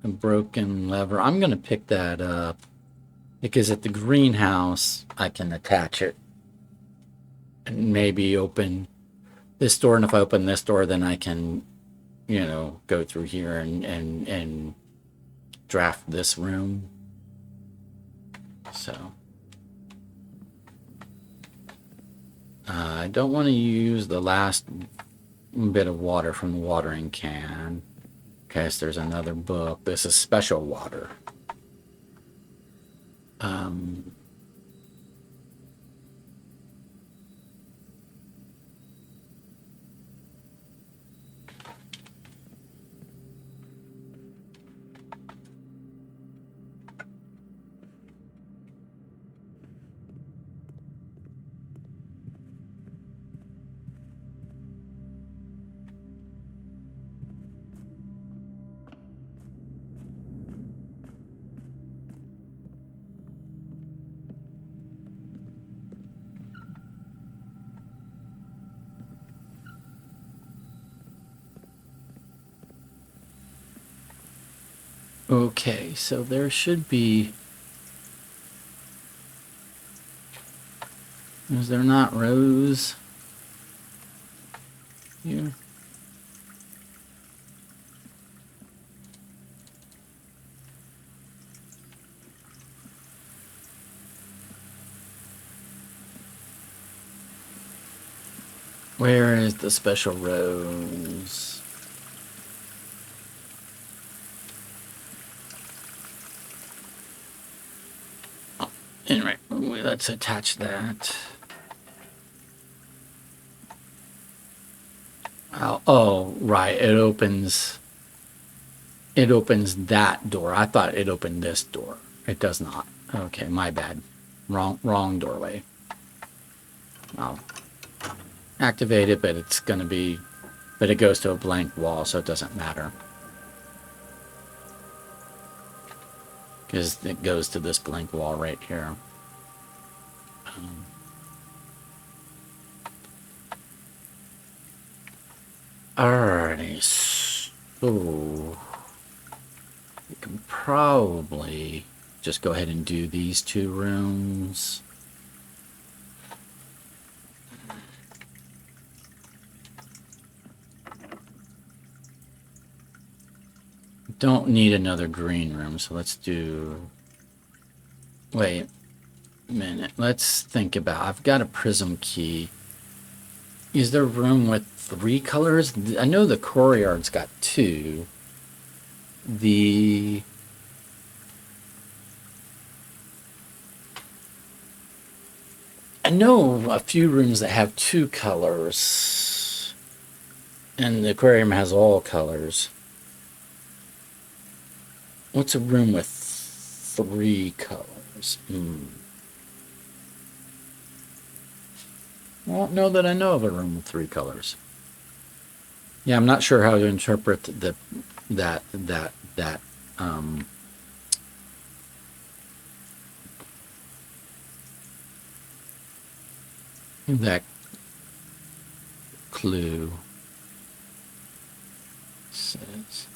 Speaker 1: a broken lever. I'm gonna pick that up because at the greenhouse I can attach it and maybe open this door. And if I open this door, then I can, go through here and draft this room. So I don't want to use the last bit of water from the watering can. Okay, so there's another book. This is special water. Okay, so there should be... Is there not rose here? Where is the special rose? let's attach that. Oh, right. It opens that door. I thought it opened this door. It does not. Okay, my bad. Wrong doorway. I'll activate it, but it's going to be, but it goes to a blank wall, so it doesn't matter. Because it goes to this blank wall right here. Alrighty, so we can probably just go ahead and do these 2 rooms. Don't need another green room, so let's do... Wait a minute. Let's think about... I've got a prism key. Is there room with 3 colors? I know the courtyard's got 2. I know a few rooms that have 2 colors. And the aquarium has all colors. What's a room with 3 colors? I don't know that I know of a room with 3 colors. Yeah, I'm not sure how to interpret that clue. Says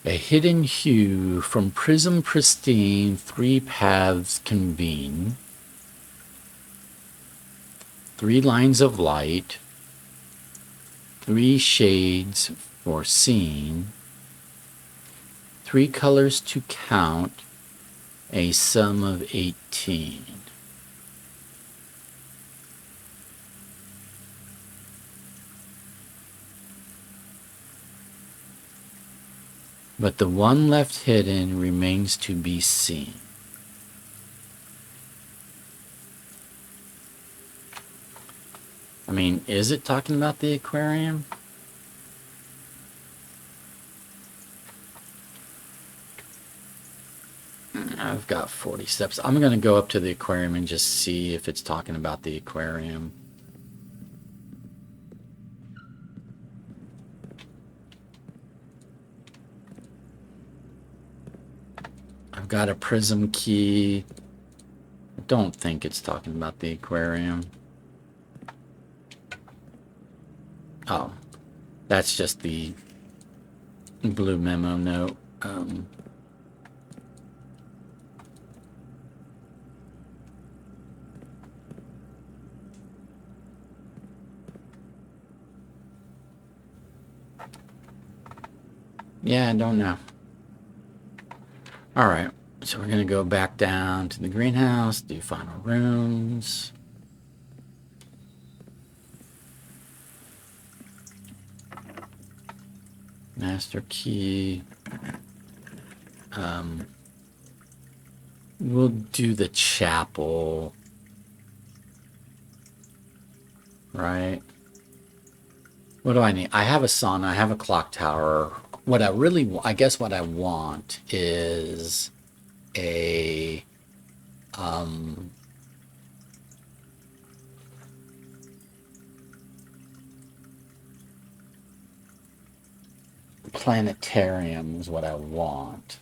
Speaker 1: a hidden hue from prism pristine, 3 paths convene, 3 lines of light, 3 shades foreseen, 3 colors to count, a sum of 18. But the one left hidden remains to be seen. I mean, is it talking about the aquarium? I've got 40 steps. I'm going to go up to the aquarium and just see if it's talking about the aquarium. I've got a prism key. I don't think it's talking about the aquarium. Oh, that's just the blue memo note. Yeah, I don't know. All right, so we're going to go back down to the greenhouse, do final rooms. Master key. We'll do the chapel. Right? What do I need? I have a sauna, I have a clock tower. What I really, I guess what I want is a, planetarium is what I want.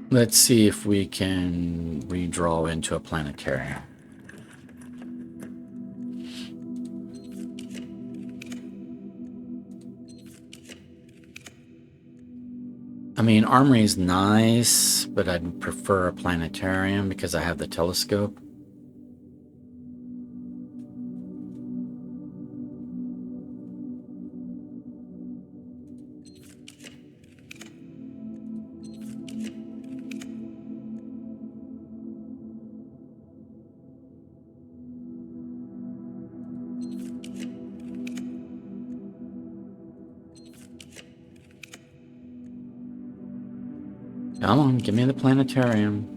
Speaker 1: Let's see if we can redraw into a planetarium. I mean, armory is nice, but I'd prefer a planetarium because I have the telescope. Come on, give me the planetarium.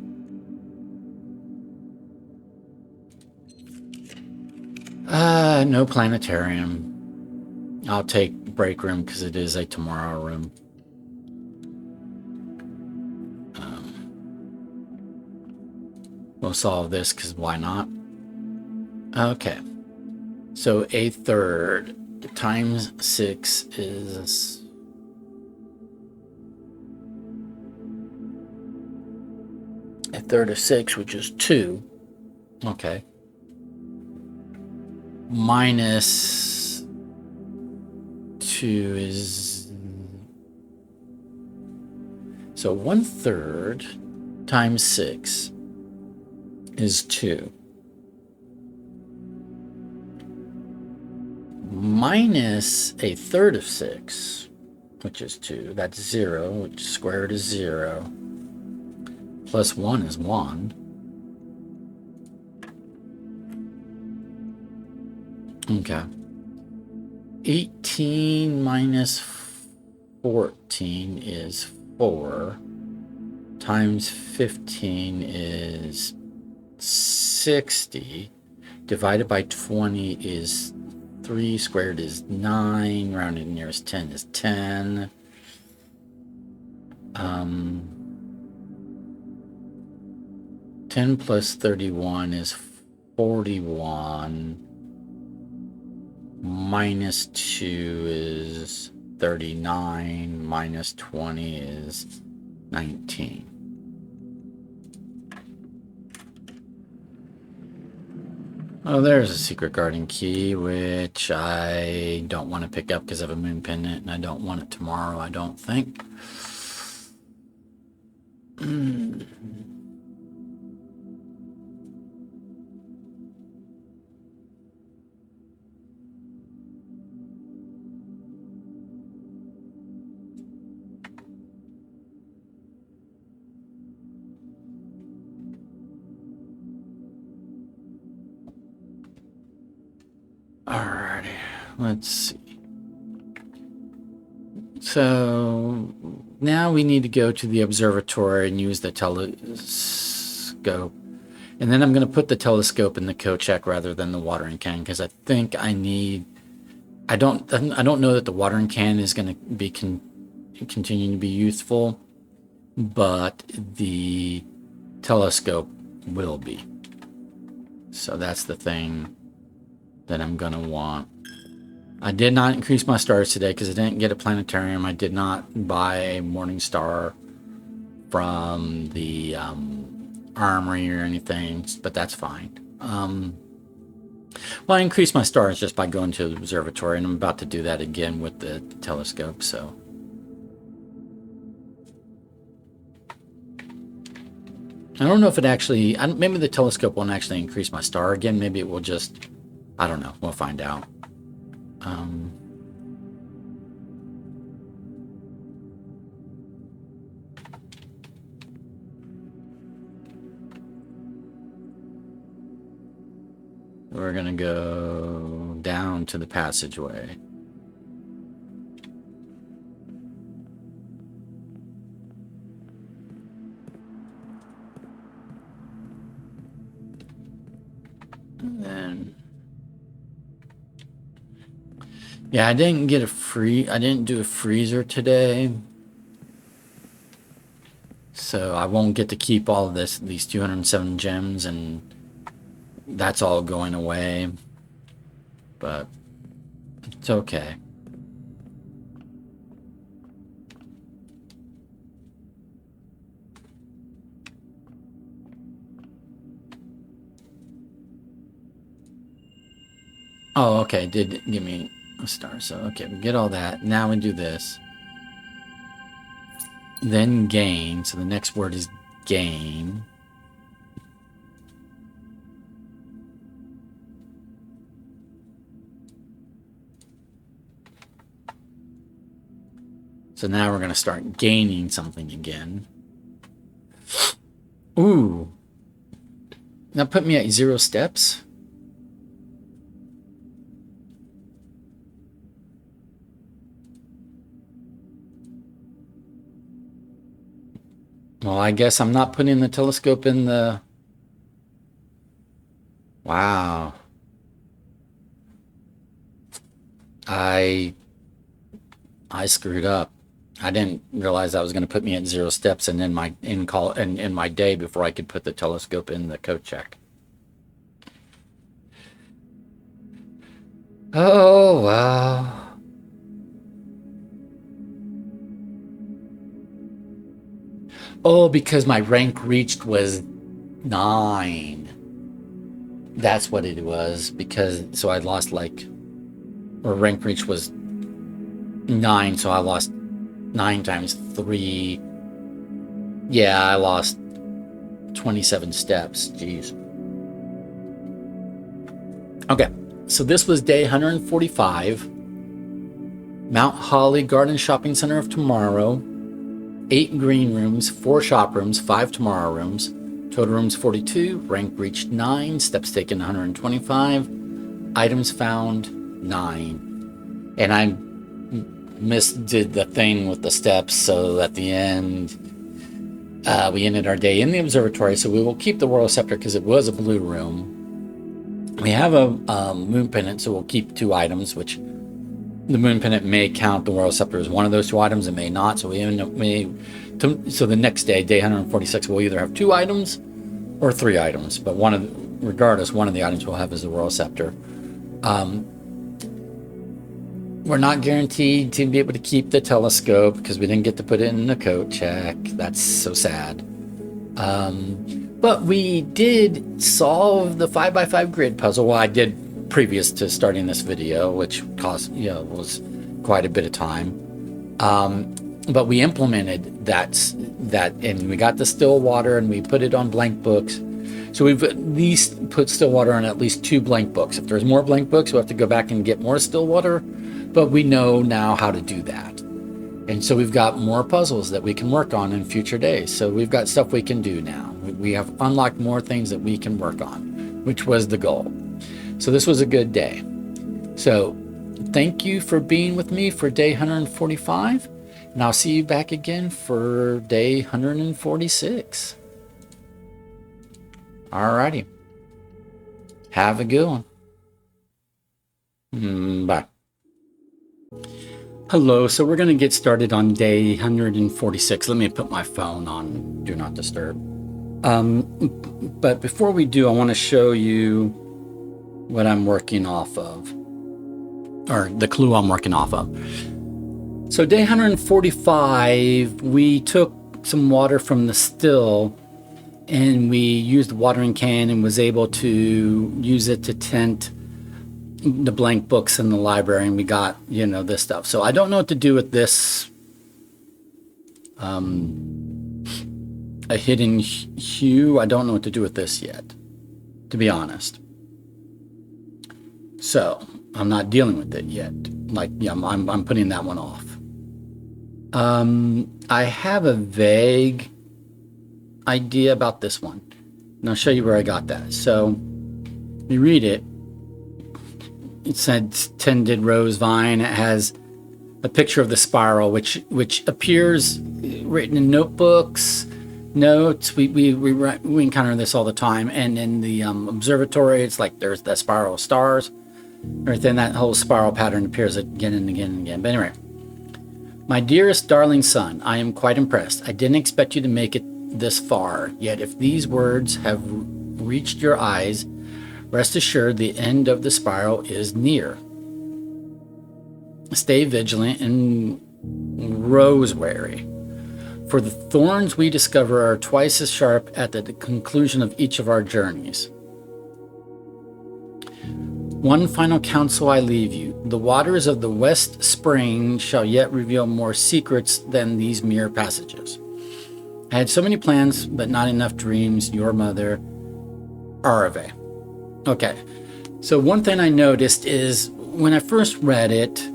Speaker 1: No planetarium. I'll take break room because it is a tomorrow room. We'll solve this because why not? Okay. So a third times 6 is... a third of 6, which is 2. Okay. Minus 2 is... so 1/3 times 6 is 2. Minus a third of 6, which is 2. That's 0, which square root is 0. Plus 1 is 1. Okay. 18 minus 14 is 4. Times 15 is 60. Divided by 20 is 3. Squared is 9. Rounded nearest 10 is 10. 10 plus 31 is 41. Minus 2 is 39. Minus 20 is 19. Oh, there's a secret garden key, which I don't want to pick up because I have a moon pendant, and I don't want it tomorrow, I don't think. Alrighty, let's see. So now we need to go to the observatory and use the telescope. And then I'm going to put the telescope in the co-check rather than the watering can because I think I need... I don't know that the watering can is going to be continuing to be useful, but the telescope will be. So that's the thing that I'm going to want. I did not increase my stars today because I didn't get a planetarium. I did not buy a morning star from the armory or anything, but that's fine. Well, I increased my stars just by going to the observatory, and I'm about to do that again with the telescope, so. I don't know if it actually... maybe the telescope won't actually increase my star again. Maybe it will just... I don't know. We'll find out. We're going to go down to the passageway. And then... yeah, I didn't do a freezer today. So I won't get to keep all of these 207 gems, and that's all going away. But it's okay. Oh, okay, it did give me a star. So, okay, we get all that. Now we do this. Then gain. So the next word is gain. So now we're going to start gaining something again. Ooh. That put me at 0 steps. I guess I'm not putting the telescope in the... Wow. I screwed up. I didn't realize that was going to put me at 0 steps and in my day before I could put the telescope in the code check. Oh, wow. Oh, because my rank reached was 9. That's what it was. So I lost or rank reach was 9, so I lost 9 times 3. Yeah, I lost 27 steps. Jeez. Okay, so this was day 145. Mount Holly Garden Shopping Center of tomorrow. 8 green rooms, 4 shop rooms, 5 tomorrow rooms. Total rooms 42. Rank reached 9. Steps taken 125. Items found 9. And I did the thing with the steps, so at the end we ended our day in the observatory. So we will keep the Royal Scepter because it was a blue room. We have a moon pendant, so we'll keep 2 items, which the moon pendant may count the Royal Scepter as one of those 2 items, it may not. So so the next day, day 146, we'll either have 2 items or 3 items, but regardless, one of the items we'll have is the Royal Scepter. We're not guaranteed to be able to keep the telescope because we didn't get to put it in the code check. That's so sad. But we did solve the 5x5 grid puzzle. Well, I did previous to starting this video, which was quite a bit of time. But we implemented that, and we got the still water, and we put it on blank books. So we've at least put still water on at least 2 blank books. If there's more blank books, we'll have to go back and get more still water. But we know now how to do that. And so we've got more puzzles that we can work on in future days. So we've got stuff we can do now. We have unlocked more things that we can work on, which was the goal. So this was a good day. So thank you for being with me for day 145. And I'll see you back again for day 146. Alrighty. Have a good one. Bye. Hello, so we're going to get started on day 146. Let me put my phone on Do Not Disturb. But before we do, I want to show you what I'm working off of, or the clue I'm working off of. So day 145, we took some water from the still, and we used the watering can and was able to use it to tint the blank books in the library, and we got, this stuff. So I don't know what to do with this a hidden hue. I don't know what to do with this yet, to be honest. So I'm not dealing with it yet. I'm putting that one off. I have a vague idea about this one, and I'll show you where I got that. So you read it. It said tended rose vine. It has a picture of the spiral, which appears written in notebooks, notes. We encounter this all the time. And in the observatory, it's like there's that spiral of stars. Right then, that whole spiral pattern appears again and again and again. But anyway, my dearest darling son, I am quite impressed. I didn't expect you to make it this far. Yet, if these words have reached your eyes, rest assured the end of the spiral is near. Stay vigilant and rose-wary, for the thorns we discover are twice as sharp at the conclusion of each of our journeys. One final counsel I leave you. The waters of the West Spring shall yet reveal more secrets than these mere passages. I had so many plans, but not enough dreams. Your mother, Arave. Okay, so one thing I noticed is when I first read it,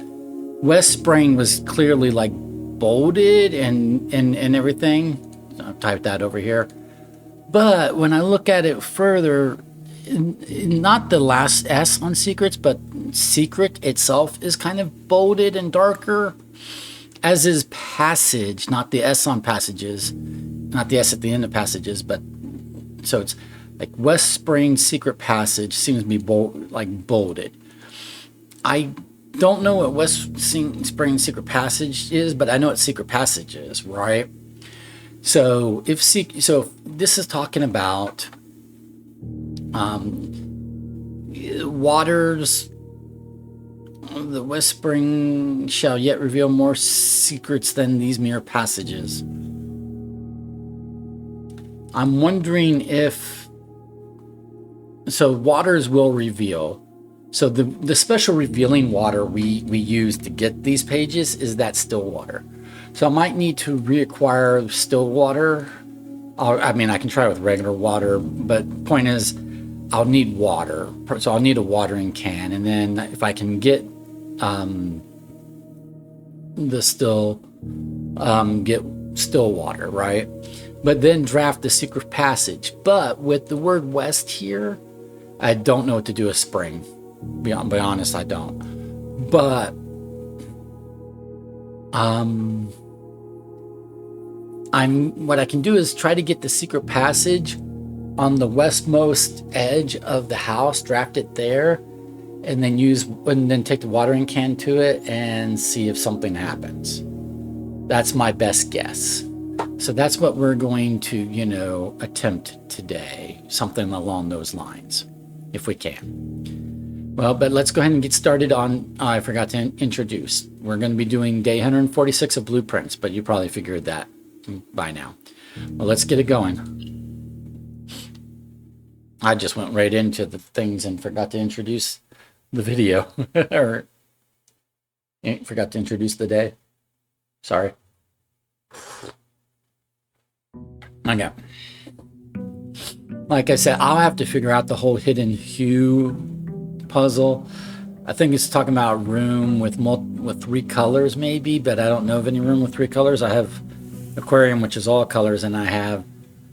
Speaker 1: West Spring was clearly bolded and everything. I'll type that over here. But when I look at it further, not the last S on secrets, but secret itself is kind of bolded and darker. as is passage, not the S on passages, not the S at the end of passages, but so it's like West Spring Secret Passage seems to be bolded. I don't know what West Spring Secret Passage is, but I know what Secret Passage is, right? So if this is talking about waters, the West Spring shall yet reveal more secrets than these mere passages. I'm wondering if waters will reveal. So the special revealing water we use to get these pages is that still water. So I might need to reacquire still water. I mean, I can try with regular water, but point is, I'll need water. So I'll need a watering can, and then if I can get get still water, right? But then draft the secret passage. But with the word west here, I don't know what to do with spring. Be honest, I don't. But what I can do is try to get the secret passage on the westmost edge of the house, draft it there, and then take the watering can to it and see if something happens. That's my best guess. So that's what we're going to, attempt today, something along those lines, if we can. Well, but let's go ahead and get started on, I forgot to introduce. We're going to be doing day 146 of blueprints, but you probably figured that by now. Well, let's get it going. I just went right into the things and forgot to introduce the video. Or forgot to introduce the day. Sorry. Okay. Like I said, I'll have to figure out the whole hidden hue puzzle. I think it's talking about a room with 3 colors maybe, but I don't know of any room with 3 colors. I have aquarium, which is all colors, and I have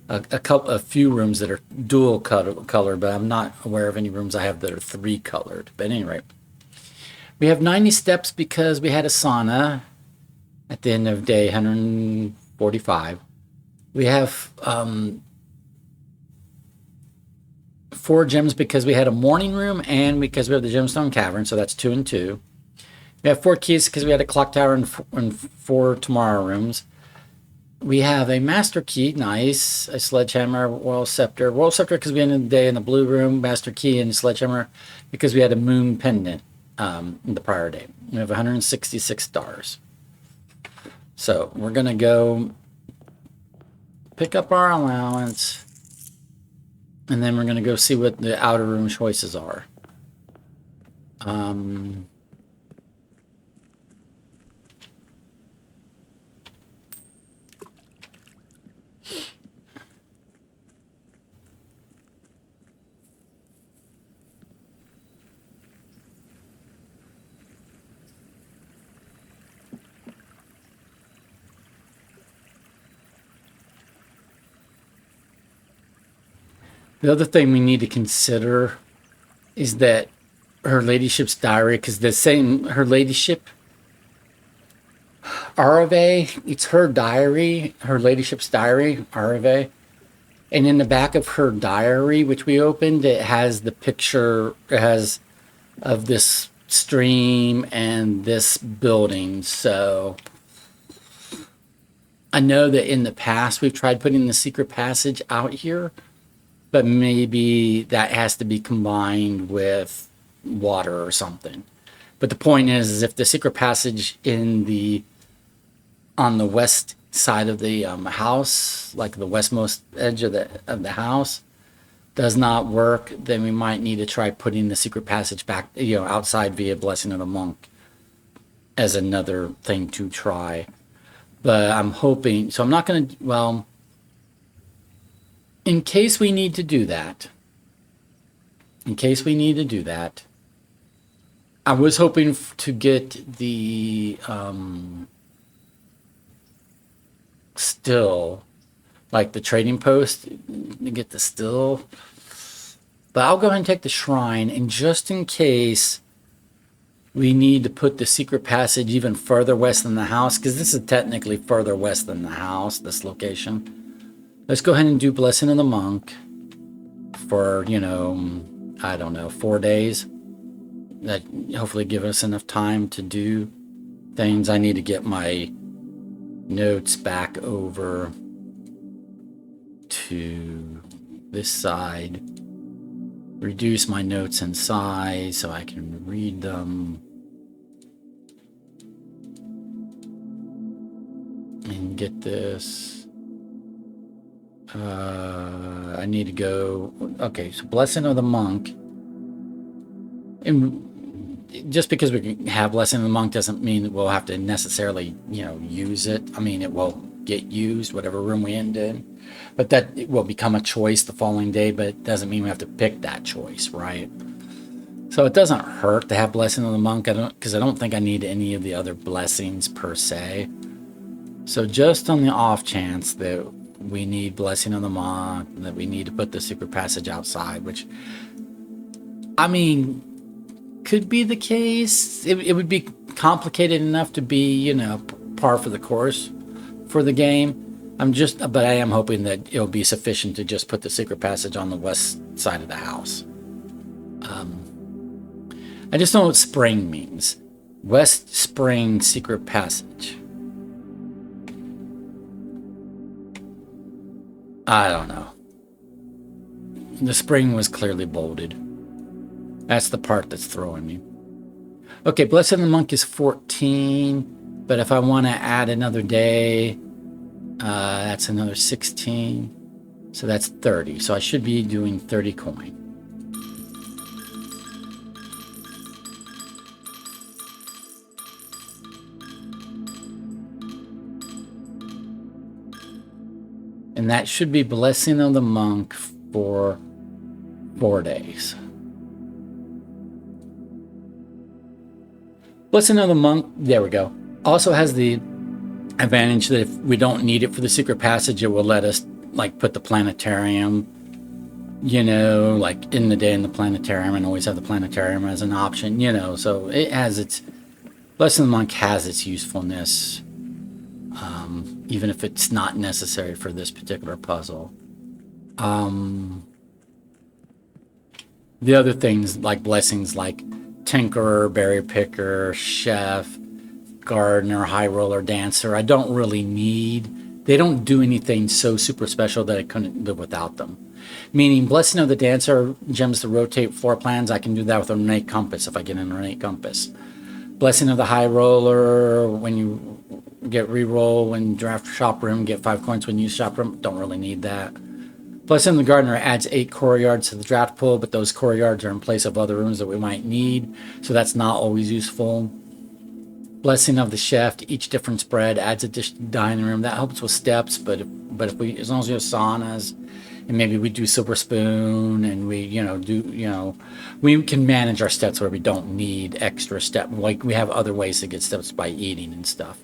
Speaker 1: a few rooms that are dual color, but I'm not aware of any rooms I have that are 3 colored. But at any rate, we have 90 steps because we had a sauna at the end of day 145. We have 4 gems because we had a morning room and because we have the gemstone cavern, so that's 2 and 2. We have 4 keys because we had a clock tower and 4 tomorrow rooms. We have a master key, nice, a sledgehammer, royal scepter because we ended the day in the blue room, master key and sledgehammer because we had a moon pendant in the prior day. We have 166 stars. So we're going to go pick up our allowance, and then we're going to go see what the outer room choices are. The other thing we need to consider is that her ladyship's diary, because her ladyship, Arave, it's her diary, her ladyship's diary, Arave. And in the back of her diary, which we opened, it has the picture, of this stream and this building. So I know that in the past we've tried putting the secret passage out here, but maybe that has to be combined with water or something. But the point is if the secret passage on the west side of the house, like the westmost edge of the house, does not work, then we might need to try putting the secret passage back, outside via Blessing of the Monk as another thing to try. But I'm hoping, so I'm not going to, in case we need to do that, I was hoping to get the still, like the trading post, to get the still. But I'll go ahead and take the shrine, and just in case We need to put the secret passage even further west than the house, because this is technically further west than the house, this location. Let's go ahead and do Blessing of the Monk for, you know, I don't know, 4 days. That hopefully give us enough time to do things. I need to get my notes back over to this side. Reduce my notes in size so I can read them. And get this. I need to go. Okay, so Blessing of the Monk. And just because we can have Blessing of the Monk doesn't mean that we'll have to necessarily, you know, use it. I mean, it will get used, whatever room we end in. But that it will become a choice the following day, but it doesn't mean we have to pick that choice, right? So it doesn't hurt to have Blessing of the Monk, because I don't think I need any of the other blessings per se. So just on the off chance that we need Blessing of the Monk, that we need to put the secret passage outside, which, I mean, could be the case. It would be complicated enough to be, you know, par for the course for the game. But I am hoping that it'll be sufficient to just put the secret passage on the west side of the house. I just don't know what spring means. West Spring Secret Passage. I don't know. The spring was clearly bolded. That's the part that's throwing me. Okay, Blessing of the Monk is 14, but if I want to add another day, that's another 16. So that's 30. So I should be doing 30 coin. And that should be Blessing of the Monk for 4 days. Blessing of the Monk, there we go. Also has the advantage that if we don't need it for the secret passage, it will let us like put the planetarium, you know, like in the day in the planetarium, and always have the planetarium as an option, you know. So it has its, Blessing of the Monk has its usefulness, even if it's not necessary for this particular puzzle. The other things like blessings like Tinkerer, Berry Picker, Chef, Gardener, High Roller, Dancer, I don't really need. They don't do anything so super special that I couldn't live without them. Meaning, Blessing of the Dancer, gems to rotate floor plans, I can do that with a Ornate Compass if I get an Ornate Compass. Blessing of the High Roller, when you get reroll when draft shop room, get 5 coins when you use shop room, don't really need that. Blessing of the Gardener adds 8 core yards to the draft pool, but those core yards are in place of other rooms that we might need, so that's not always useful. Blessing of the Chef, each different spread adds a dining room. That helps with steps, but if we, as long as we have saunas, and maybe we do Silver Spoon, and we, we can manage our steps where we don't need extra step. Like we have other ways to get steps by eating and stuff.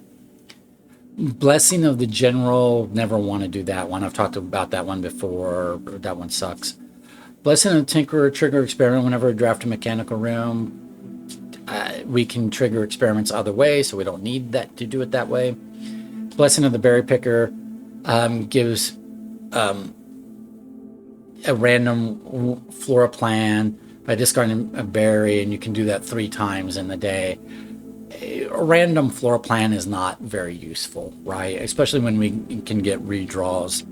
Speaker 1: Blessing of the General, never want to do that one. I've talked about that one before. That one sucks. Blessing of the Tinkerer, trigger experiment whenever we draft a mechanical room. We can trigger experiments other ways, so we don't need that to do it that way. Blessing of the Berry Picker gives a random flora plan by discarding a berry, and you can do that 3 times in the day. A random floor plan is not very useful, right? Especially when we can get redraws,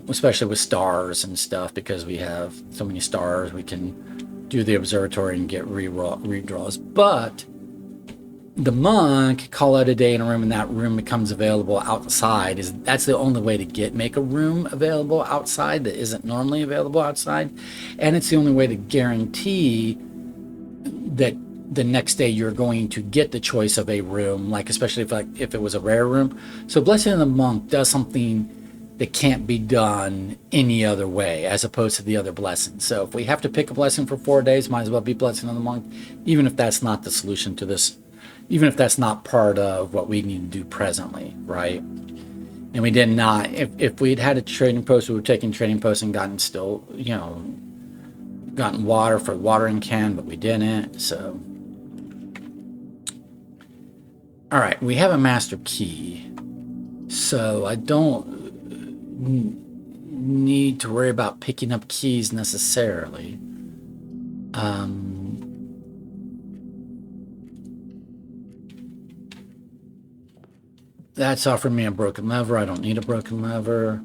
Speaker 1: especially with stars and stuff, because we have so many stars, we can do the observatory and get redraws. But the monk, call out a day in a room, and that room becomes available outside. That's the only way to make a room available outside that isn't normally available outside, and it's the only way to guarantee that the next day you're going to get the choice of a room, like especially if it was a rare room. So Blessing of the Monk does something that can't be done any other way, as opposed to the other blessings. So if we have to pick a blessing for 4 days, might as well be Blessing of the Monk, even if that's not the solution to this, even if that's not part of what we need to do presently, right? And we did not, if we'd had a trading post, we were taking trading posts and gotten still, gotten water for the watering can, but we didn't, so. All right, we have a master key, so I don't need to worry about picking up keys necessarily. That's offering me a broken lever. I don't need a broken lever.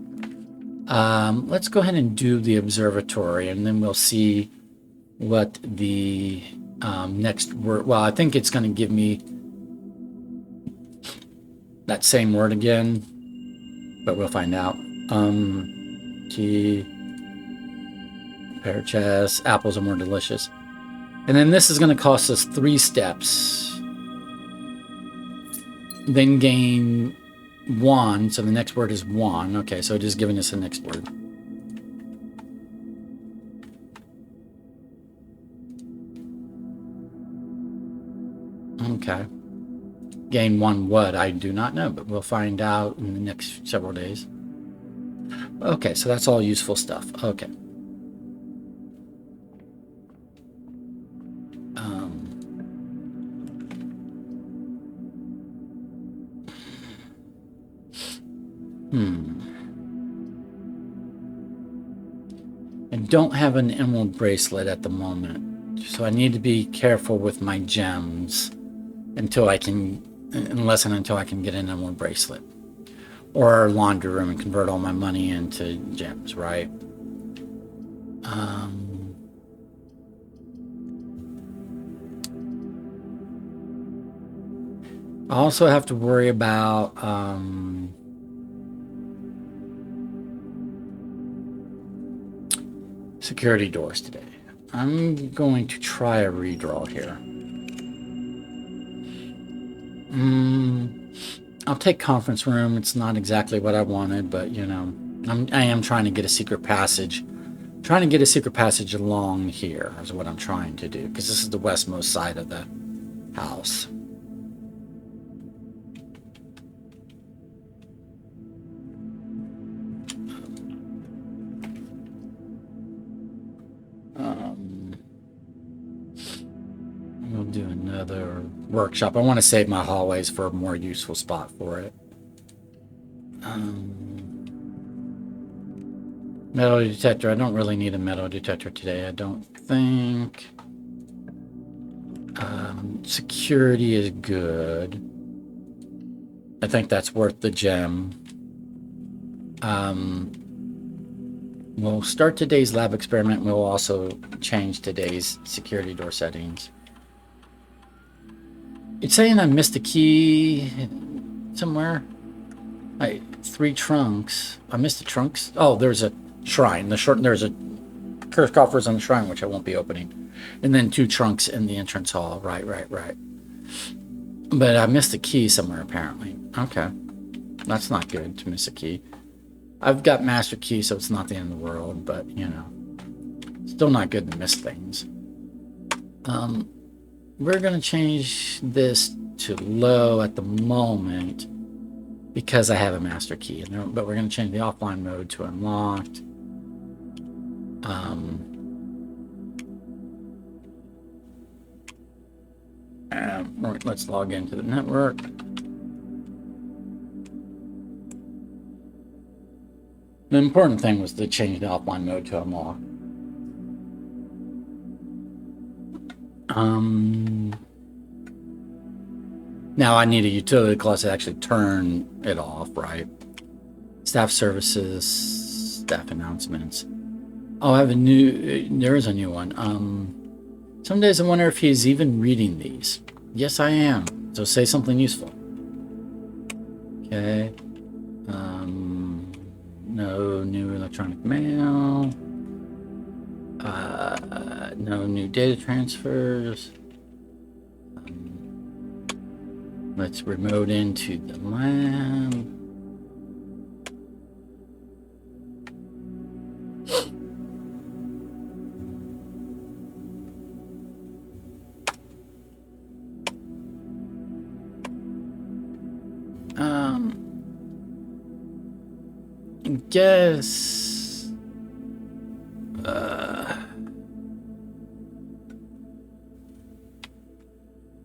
Speaker 1: Let's go ahead and do the observatory, and then we'll see what the next word. Well, I think it's going to give me that same word again, but we'll find out. Key, pear chest, apples are more delicious. And then this is going to cost us 3 steps. Then gain 1, so the next word is 1. Okay, so it is giving us the next word. Okay. Gain 1 what? I do not know, but we'll find out in the next several days. Okay, so that's all useful stuff. Okay. I don't have an emerald bracelet at the moment, so I need to be careful with my gems until I can, unless and until I can get an emerald bracelet. Or a laundry room and convert all my money into gems, right? I also have to worry about security doors today. I'm going to try a redraw here. I'll take conference room. It's not exactly what I wanted, but you know, I am trying to get a secret passage. Trying to get a secret passage along here is what I'm trying to do, because this is the westmost side of the house. We'll do another workshop. I want to save my hallways for a more useful spot for it. Metal detector. I don't really need a metal detector today, I don't think. Security is good. I think that's worth the gem. We'll start today's lab experiment. We'll also change today's security door settings. It's saying I missed a key somewhere. 3 trunks. I missed the trunks. Oh, there's a shrine. There's a cursed coffers on the shrine, which I won't be opening. And then 2 trunks in the entrance hall. Right. But I missed a key somewhere, apparently. Okay. That's not good to miss a key. I've got master key, so it's not the end of the world, but, you know, still not good to miss things. We're going to change this to low at the moment because I have a master key. But we're going to change the offline mode to unlocked. Let's log into the network. The important thing was to change the offline mode to unlock. Now I need a utility clause to actually turn it off, right? Staff services, staff announcements. Oh, I have there is a new one. Some days I wonder if he's even reading these. Yes, I am. So say something useful. Okay. No new electronic mail. No new data transfers. Let's remote into the lab. I guess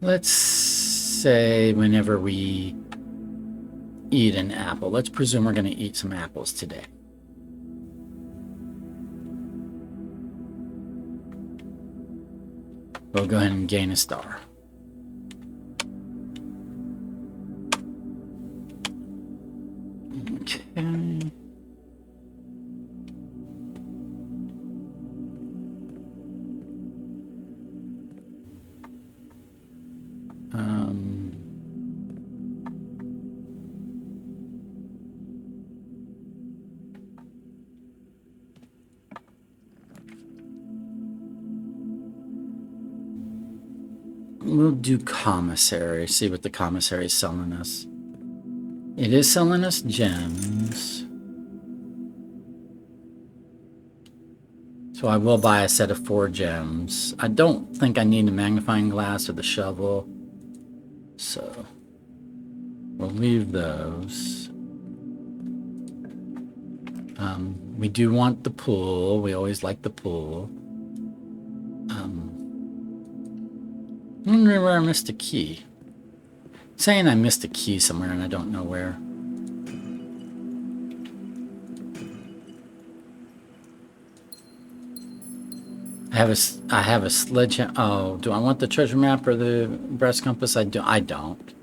Speaker 1: Let's say whenever we eat an apple, let's presume we're going to eat some apples today. We'll go ahead and gain a star. Okay. We'll do commissary, see what the commissary is selling us. It is selling us gems. So I will buy a set of 4 gems. I don't think I need a magnifying glass or the shovel. So we'll leave those. We do want the pool. We always like the pool. I'm wondering where I missed a key. Saying I missed a key somewhere and I don't know where. I have a sledgehammer. Oh, do I want the treasure map or the brass compass? I don't.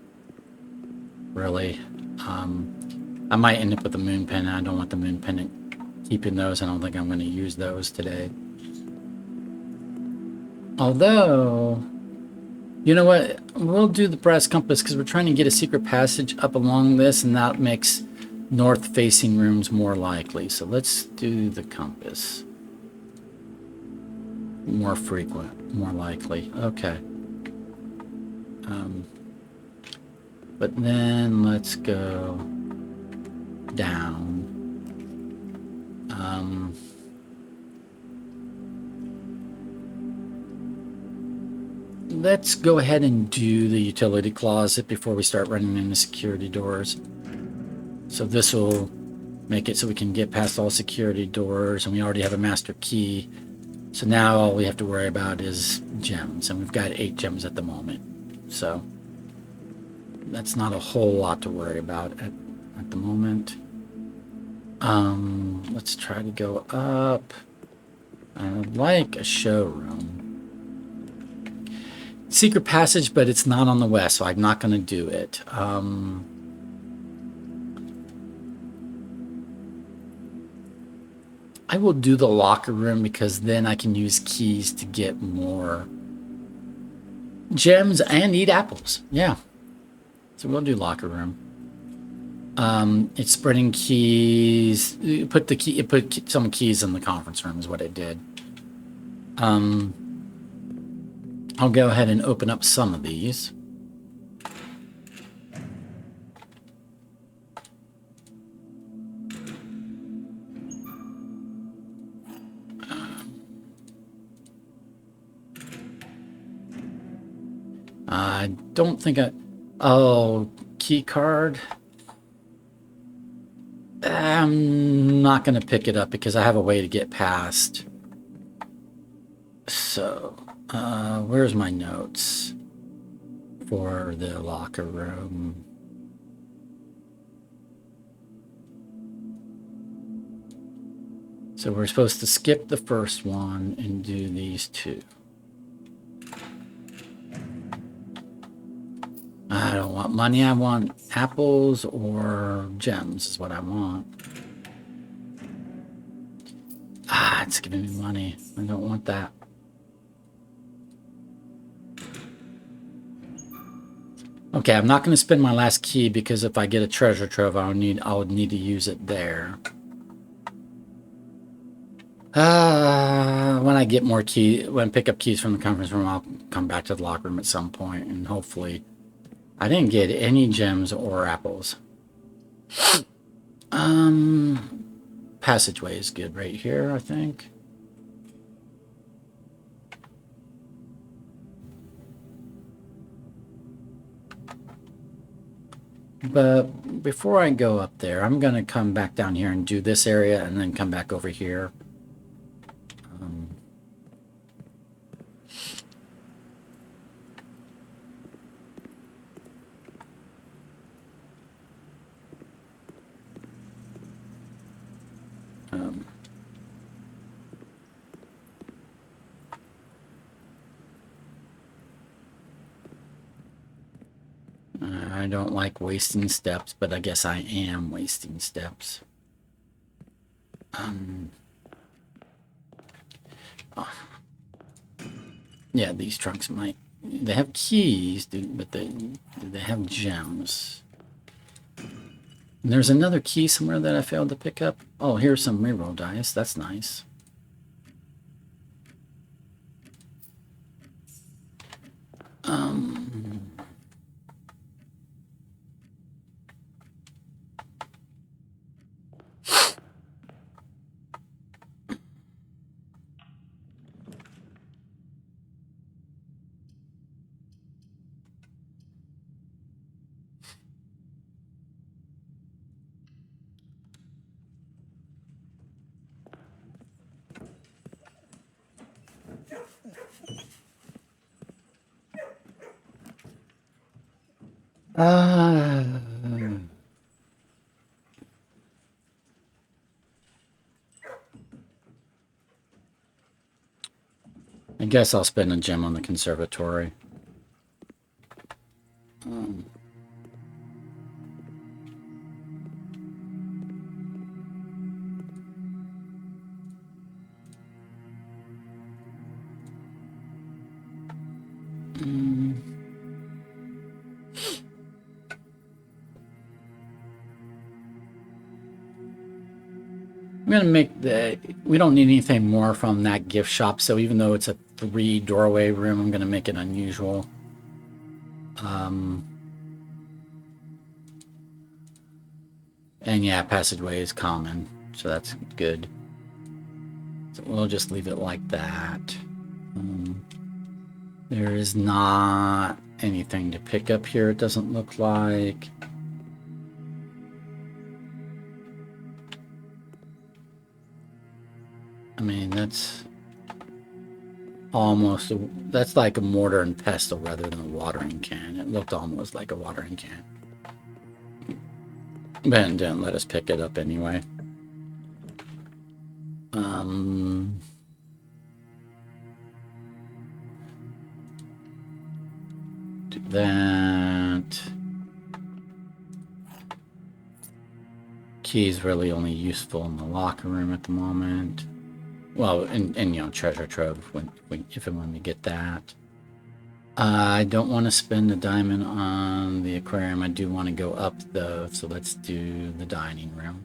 Speaker 1: Really. I might end up with the moon pendant. I don't want the moon pendant. Keeping those. I don't think I'm going to use those today. Although, you know what? We'll do the brass compass because we're trying to get a secret passage up along this, and that makes north-facing rooms more likely. So let's do the compass. More frequent, more likely. Okay. But then let's go down. Let's go ahead and do the utility closet before we start running into security doors. So this will make it so we can get past all security doors, and we already have a master key. So now all we have to worry about is gems, and we've got 8 gems at the moment. So that's not a whole lot to worry about at the moment. Let's try to go up. I would like a showroom. Secret passage, but it's not on the west, so I'm not going to do it. I will do the locker room because then I can use keys to get more gems and eat apples. Yeah. So we'll do locker room. It's spreading keys. It put some keys in the conference room is what it did. I'll go ahead and open up some of these. I don't think oh, key card. I'm not going to pick it up because I have a way to get past. So, where's my notes for the locker room? So we're supposed to skip the first one and do these 2. I don't want money. I want apples or gems is what I want. Ah, it's giving me money. I don't want that. Okay, I'm not going to spend my last key because if I get a treasure trove, I would need to use it there. When I get more when I pick up keys from the conference room, I'll come back to the locker room at some point and hopefully. I didn't get any gems or apples. Passageway is good right here, I think. But before I go up there, I'm going to come back down here and do this area and then come back over here. don't like wasting steps, but I guess I am wasting steps. Oh. Yeah, these trunks might... They have keys, but they have gems. And there's another key somewhere that I failed to pick up. Oh, here's some reroll dice. That's nice. I guess I'll spend a gem on the conservatory. I'm going to make the... We don't need anything more from that gift shop, so even though it's a 3-doorway room, I'm going to make it unusual. And yeah, passageway is common, so that's good. So we'll just leave it like that. There is not anything to pick up here, it doesn't look like. I mean, that's almost... That's like a mortar and pestle rather than a watering can. It looked almost like a watering can. But it didn't let us pick it up anyway. Do that. Key's really only useful in the locker room at the moment. Well, and you know, treasure trove if and when we get that. I don't want to spend a diamond on the aquarium. I do want to go up though, so let's do the dining room.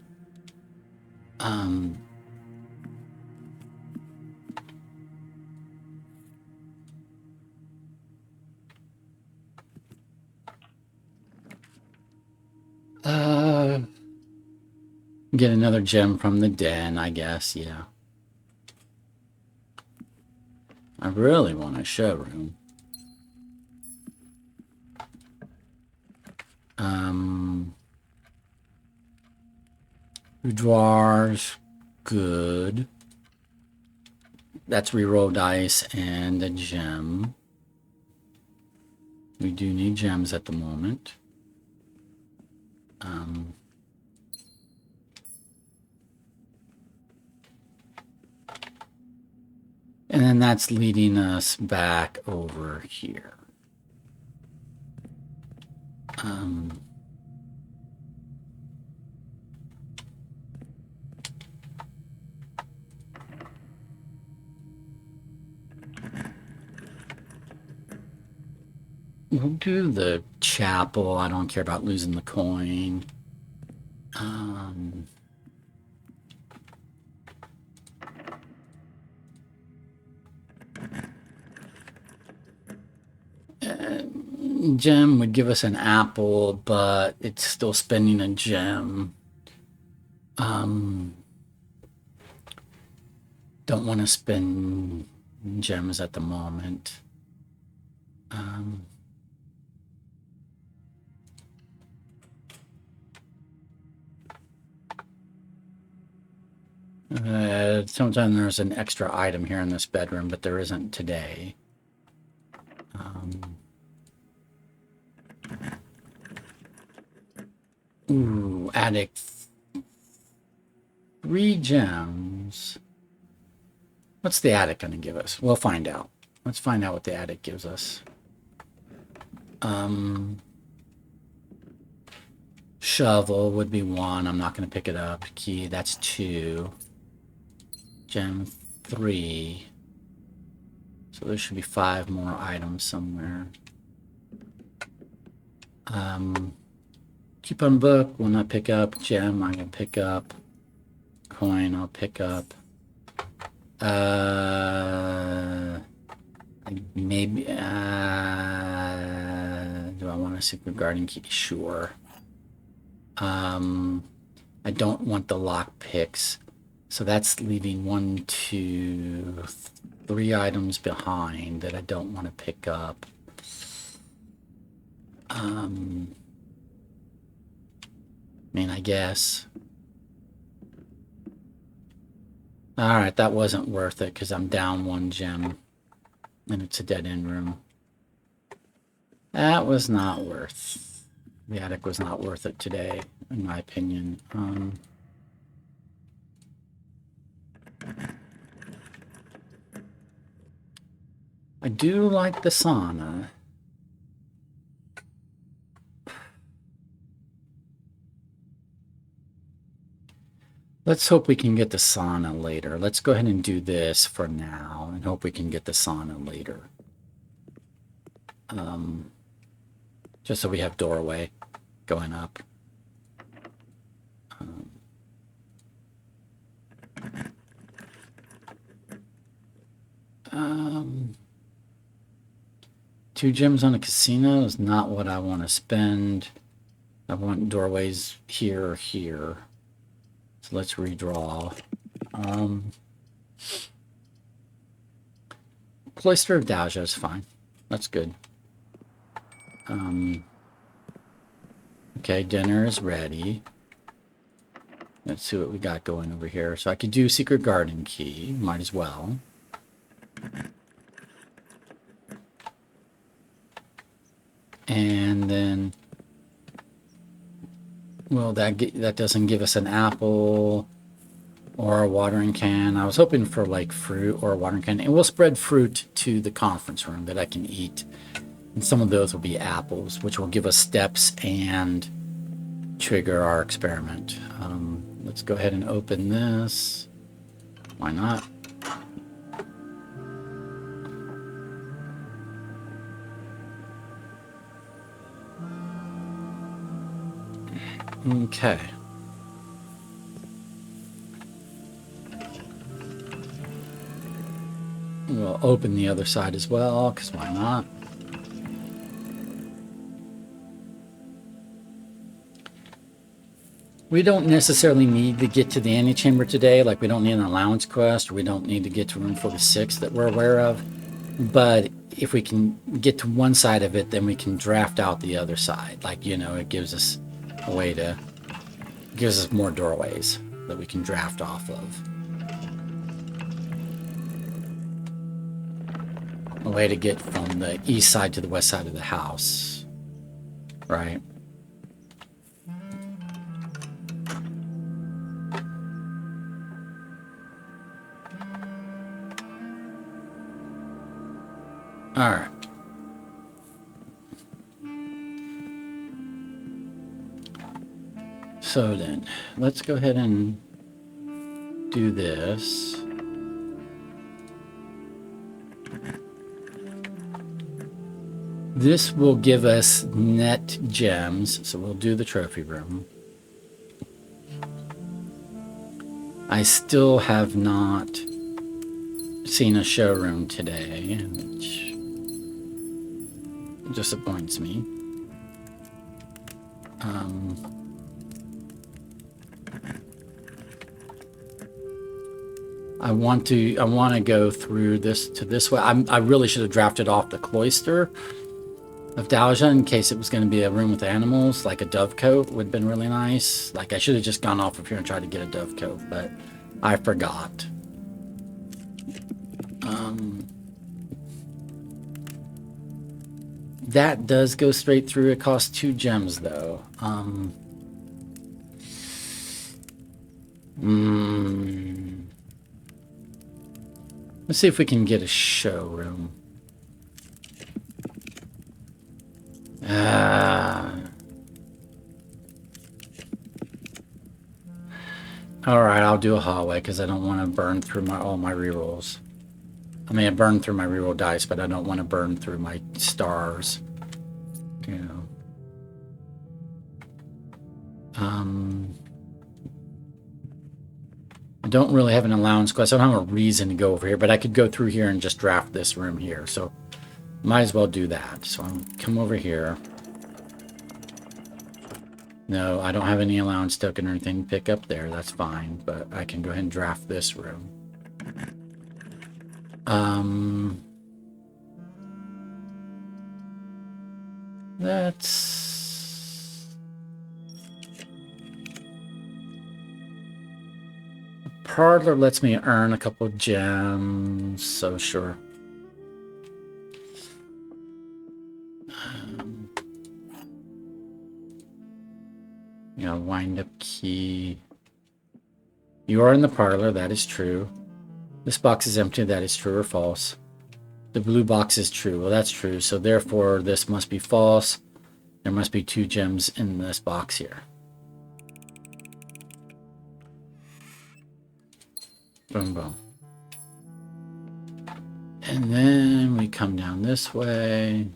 Speaker 1: Get another gem from the den, I guess, yeah. I really want a showroom. Boudoirs, good. That's reroll dice and a gem. We do need gems at the moment. And then that's leading us back over here. We'll do the chapel. I don't care about losing the coin. Gem would give us an apple, but it's still spending a gem. Don't want to spend gems at the moment. Sometimes there's an extra item here in this bedroom, but there isn't today. Ooh, attic. 3 gems. What's the attic going to give us? We'll find out. Let's find out what the attic gives us. Shovel would be 1. I'm not going to pick it up. Key, that's 2. Gem 3. So there should be 5 more items somewhere. Coupon book will not pick up. Gem I'm going to pick up. Coin I'll pick up. Maybe, do I want a secret garden key? Sure. I don't want the lock picks. So that's leaving 1, 2, 3 items behind that I don't want to pick up. I mean, I guess. Alright, that wasn't worth it because I'm down 1 gem. And it's a dead-end room. That was not worth. The attic was not worth it today, in my opinion. I do like the sauna. Let's hope we can get the sauna later. Let's go ahead and do this for now and hope we can get the sauna later. Just so we have doorway going up. 2 gems on a casino is not what I want to spend. I want doorways here or here. So let's redraw. Cloister of Daja is fine. That's good. Okay, dinner is ready. Let's see what we got going over here. So I could do secret garden key. Might as well. And then, well, that doesn't give us an apple or a watering can. I was hoping for like fruit or a watering can. And we'll spread fruit to the conference room that I can eat. And some of those will be apples, which will give us steps and trigger our experiment. Let's go ahead and open this. Why not? Okay. We'll open the other side as well, because why not? We don't necessarily need to get to the antechamber today, like we don't need an allowance quest, or we don't need to get to room 46 that we're aware of. But if we can get to one side of it, then we can draft out the other side. Like, you know, it gives us a way to, gives us more doorways that we can draft off of. A way to get from the east side to the west side of the house, right? All right. So then, let's go ahead and do this. This will give us net gems, so we'll do the trophy room. I still have not seen a showroom today, which disappoints me. I want to go through this to this way. I really should have drafted off the cloister of Daja in case it was going to be a room with animals, like a dovecote would have been really nice. Like I should have just gone off of here and tried to get a dovecote, but I forgot. That does go straight through. It costs 2 gems though. Let's see if we can get a showroom. Alright, I'll do a hallway because I don't want to burn through all my rerolls. I mean, I burn through my reroll dice, but I don't want to burn through my stars. You know. I don't really have an allowance class. I don't have a reason to go over here, but I could go through here and just draft this room here. So might as well do that. So I'm come over here. No, I don't have any allowance token or anything to pick up there. That's fine, but I can go ahead and draft this room. That's... Parlor lets me earn a couple of gems, so sure. You know, wind-up key. You are in the parlor, that is true. This box is empty, that is true or false. The blue box is true. Well, that's true. So therefore, this must be false. There must be 2 gems in this box here. Boom, boom. And then we come down this way.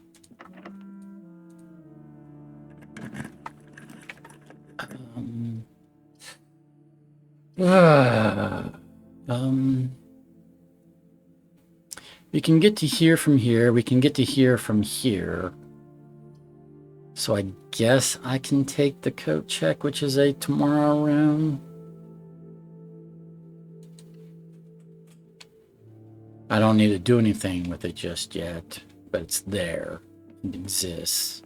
Speaker 1: We can get to here from here. We can get to here from here. So I guess I can take the coat check, which is a tomorrow round. I don't need to do anything with it just yet, but it's there. It exists.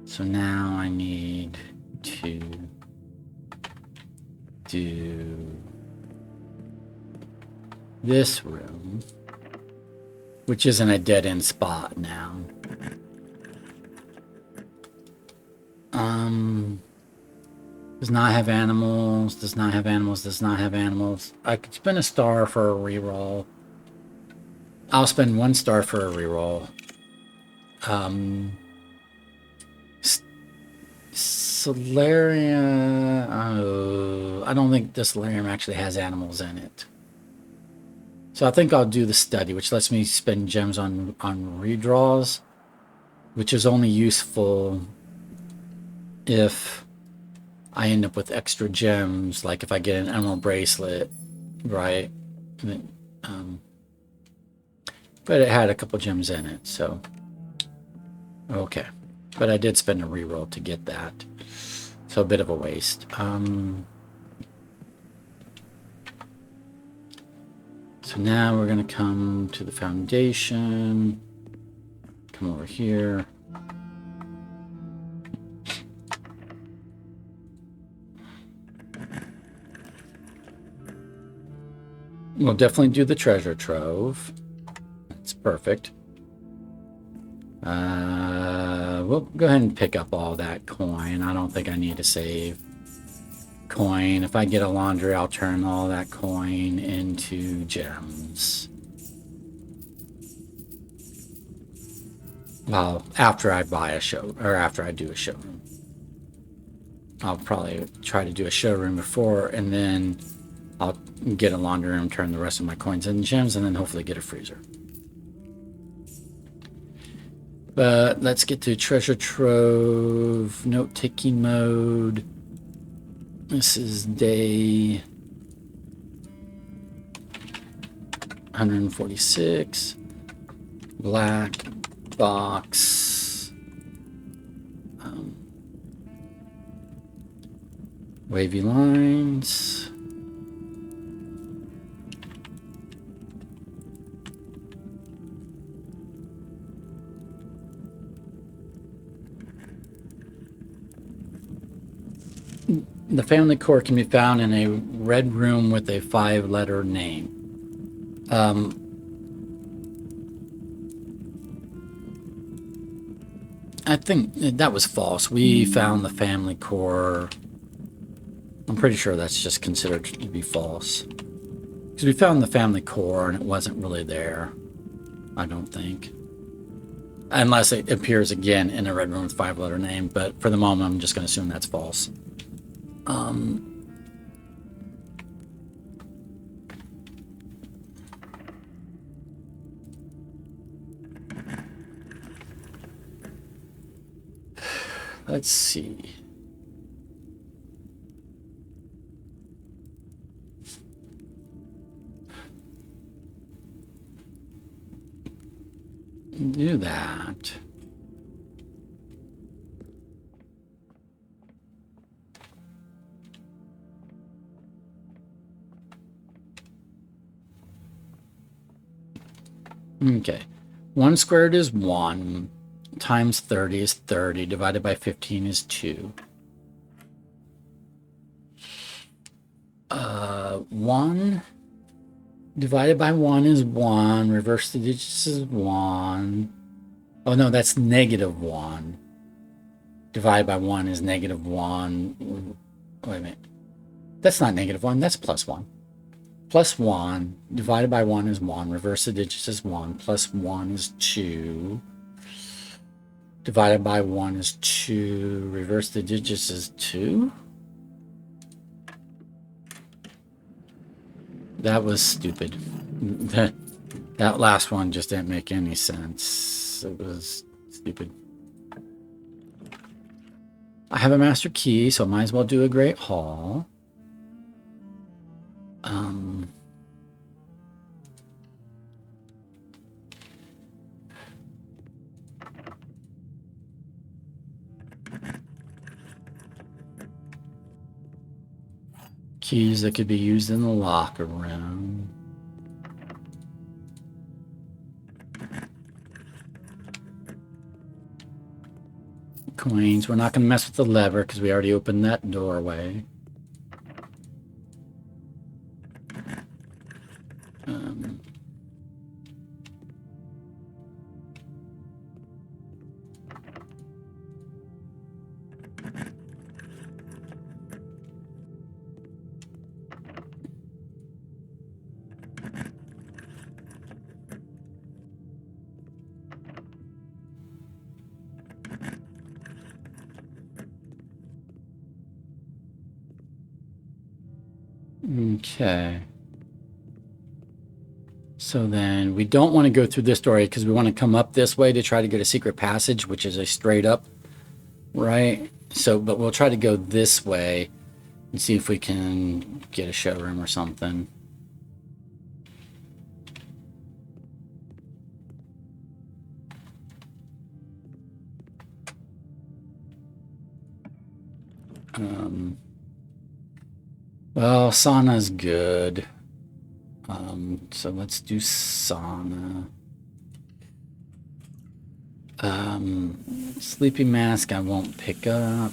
Speaker 1: So now I need to do this room, which isn't a dead-end spot now. Does not have animals, does not have animals, does not have animals. I could spend a star for a reroll. I'll spend 1 star for a reroll. Solarium... I don't think this solarium actually has animals in it. So I think I'll do the study, which lets me spend gems on redraws, which is only useful if I end up with extra gems, like if I get an emerald bracelet, right? But it had a couple gems in it, so okay. But I did spend a reroll to get that, so a bit of a waste. So now we're going to come to the foundation, come over here. We'll definitely do the treasure trove. That's perfect. We'll go ahead and pick up all that coin. I don't think I need to save coin. If I get a laundry, I'll turn all that coin into gems. Well, after I buy a show, or after I do a showroom. I'll probably try to do a showroom before, and then I'll get a laundry room, turn the rest of my coins into gems, and then hopefully get a freezer. But let's get to treasure trove, note-taking mode. This is day 146. Black box. Wavy lines. The family core can be found in a red room with a 5-letter name. I think that was false. We found the family core. I'm pretty sure that's just considered to be false. Because we found the family core and it wasn't really there. I don't think. Unless it appears again in a red room with 5-letter name. But for the moment, I'm just going to assume that's false. let's see. Do that. Okay. 1 squared is 1 times 30 is 30 divided by 15 is 2. 1 divided by 1 is 1. Reverse the digits is 1. Oh, no, that's negative 1. Divided by 1 is negative 1. Wait a minute. That's not negative 1. That's plus 1. Plus 1 divided by 1 is 1. Reverse the digits is 1. Plus 1 is 2. Divided by 1 is 2. Reverse the digits is 2. That was stupid. That last one just didn't make any sense. It was stupid. I have a master key, so I might as well do a Great Hall. Keys that could be used in the locker room. Coins. We're not going to mess with the lever because we already opened that doorway. Okay. So then we don't want to go through this doorway because we want to come up this way to try to get a secret passage, which is a straight up, right? So, but we'll try to go this way and see if we can get a showroom or something. Well, sauna's good. So let's do sauna. Sleeping mask I won't pick up.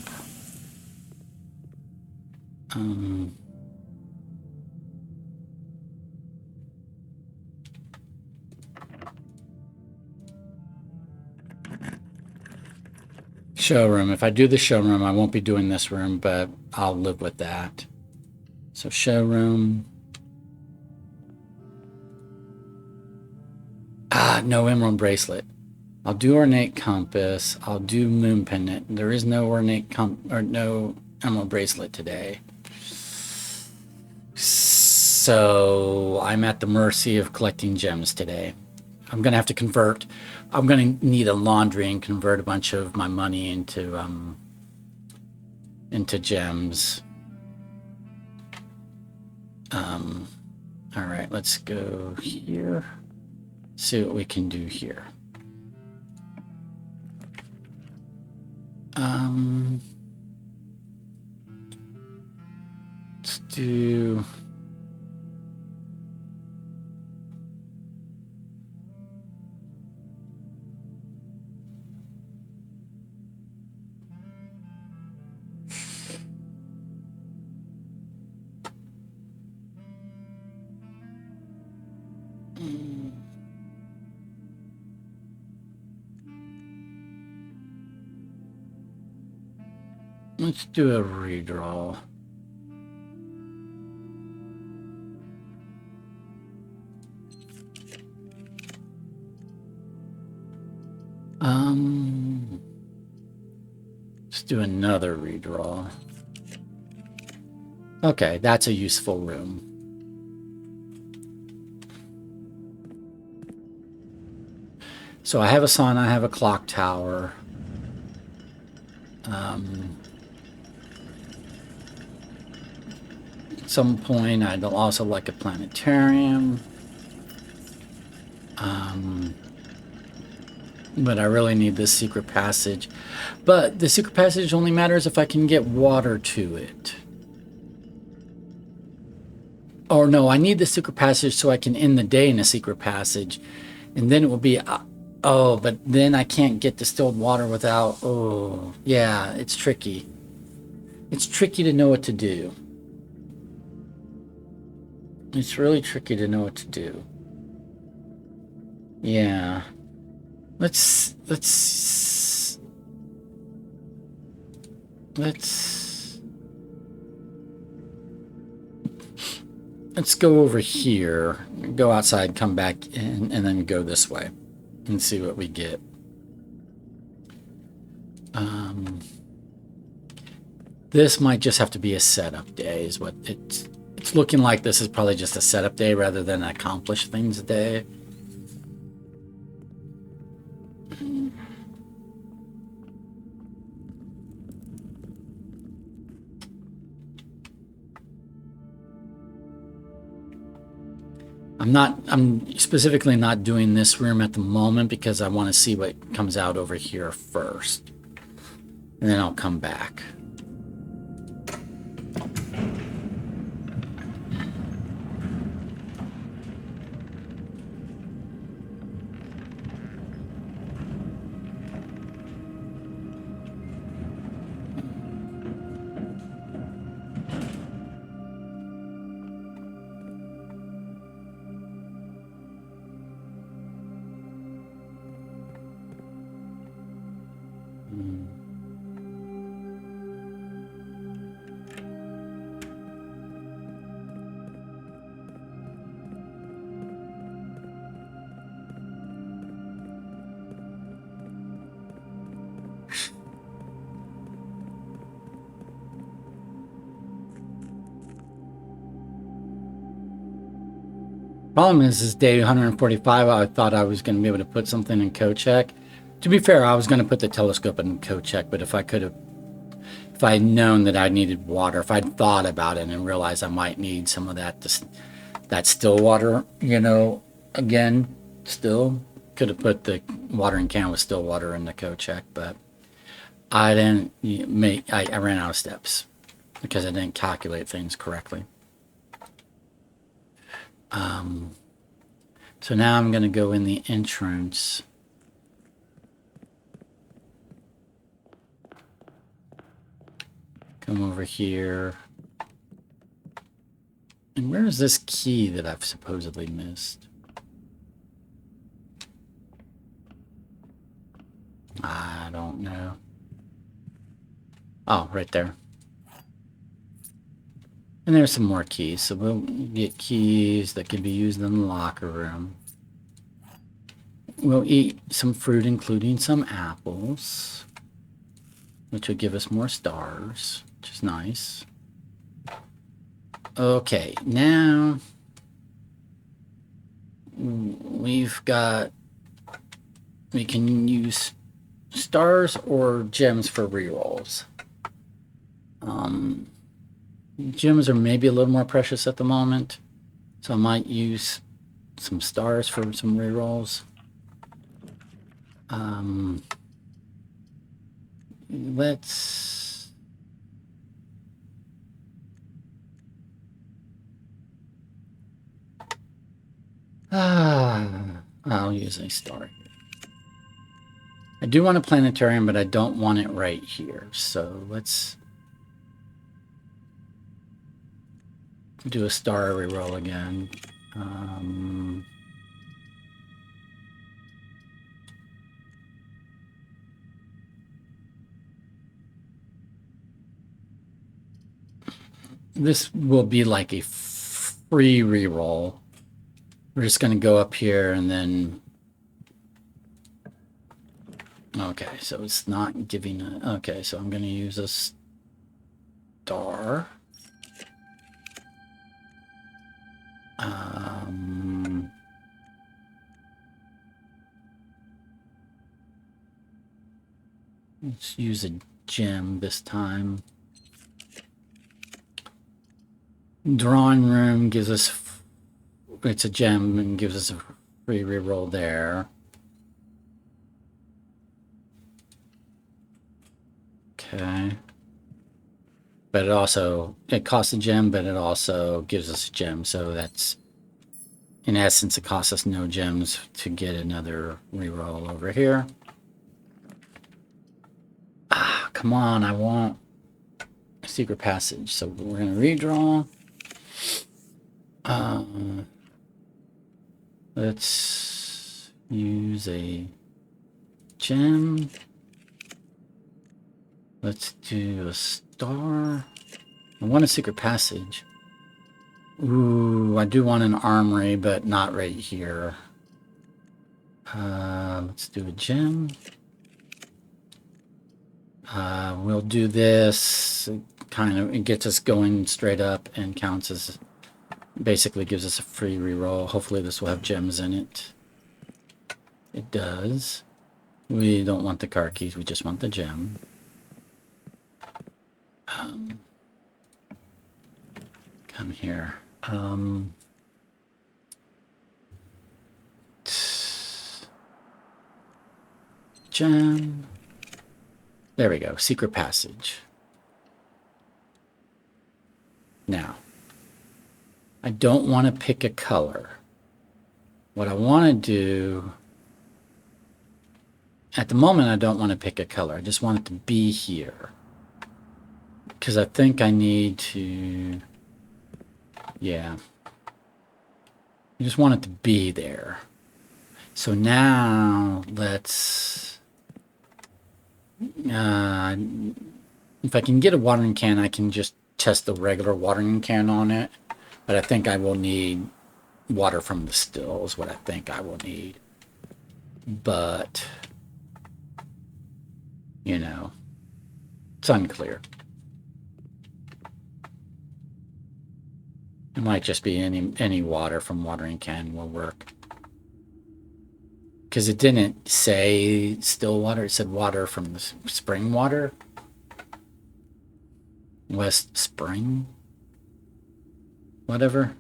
Speaker 1: Showroom. If I do the showroom, I won't be doing this room, but I'll live with that. So showroom. No emerald bracelet. I'll do ornate compass. I'll do moon pendant. There is no ornate no emerald bracelet today. So I'm at the mercy of collecting gems today. I'm gonna have to convert. I'm gonna need a laundry and convert a bunch of my money into gems. All right, let's go here. See what we can do here. Let's do. Let's do a redraw. Let's do another redraw. Okay, that's a useful room. So I have a sauna, I have a clock tower. At some point, I'd also like a planetarium. But I really need this secret passage. But the secret passage only matters if I can get water to it. Or no, I need the secret passage so I can end the day in a secret passage. And then it will be... oh, but then I can't get distilled water without... oh, yeah, it's tricky. It's tricky to know what to do. It's really tricky to know what to do. Yeah. Let's go over here, go outside, come back, and then go this way and see what we get. This might just have to be a setup day, is what it's looking like. This is probably just a setup day rather than an accomplish things day. I'm specifically not doing this room at the moment because I want to see what comes out over here first. And then I'll come back. Problem is day 145, I thought I was going to be able to put something in code check. To be fair, I was going to put the telescope in code check, but if I had known that I needed water, if I'd thought about it and realized I might need some of that still water, you know, again, still could have put the watering can with still water in the code check, but I didn't I ran out of steps because I didn't calculate things correctly. So now I'm going to go in the entrance. Come over here. And where is this key that I've supposedly missed? I don't know. Oh, right there. And there's some more keys, so we'll get keys that can be used in the locker room. We'll eat some fruit, including some apples, which will give us more stars, which is nice. Okay, now we can use stars or gems for rerolls. Gems are maybe a little more precious at the moment, so I might use some stars for some rerolls. Let's I'll use a star. I do want a planetarium, but I don't want it right here, so let's do a star reroll again. This will be like a free reroll. We're just going to go up here and then... Okay, so it's not giving a... Okay, so I'm going to use a star. Let's use a gem this time. Drawing room gives us, it's a gem and gives us a free reroll there. Okay. But it costs a gem, but it also gives us a gem. So that's, in essence, it costs us no gems to get another reroll over here. Ah, come on, I want a secret passage. So we're going to redraw. Let's use a gem. Let's do a star. I want a secret passage. Ooh, I do want an armory, but not right here. Let's do a gem. We'll do this. It gets us going straight up and counts as, basically gives us a free reroll. Hopefully this will have gems in it. It does. We don't want the car keys, we just want the gem. Come here. Gem. There we go. Secret passage. Now, I don't want to pick a color. What I want to do, at the moment, I don't want to pick a color. I just want it to be here. Because I think I need to, yeah. I just want it to be there. So now let's, if I can get a watering can, I can just test the regular watering can on it. But I think I will need water from the still is what I think I will need. But, you know, it's unclear. It might just be any water from watering can will work. Because it didn't say still water, it said water from the spring water. West Spring? Whatever.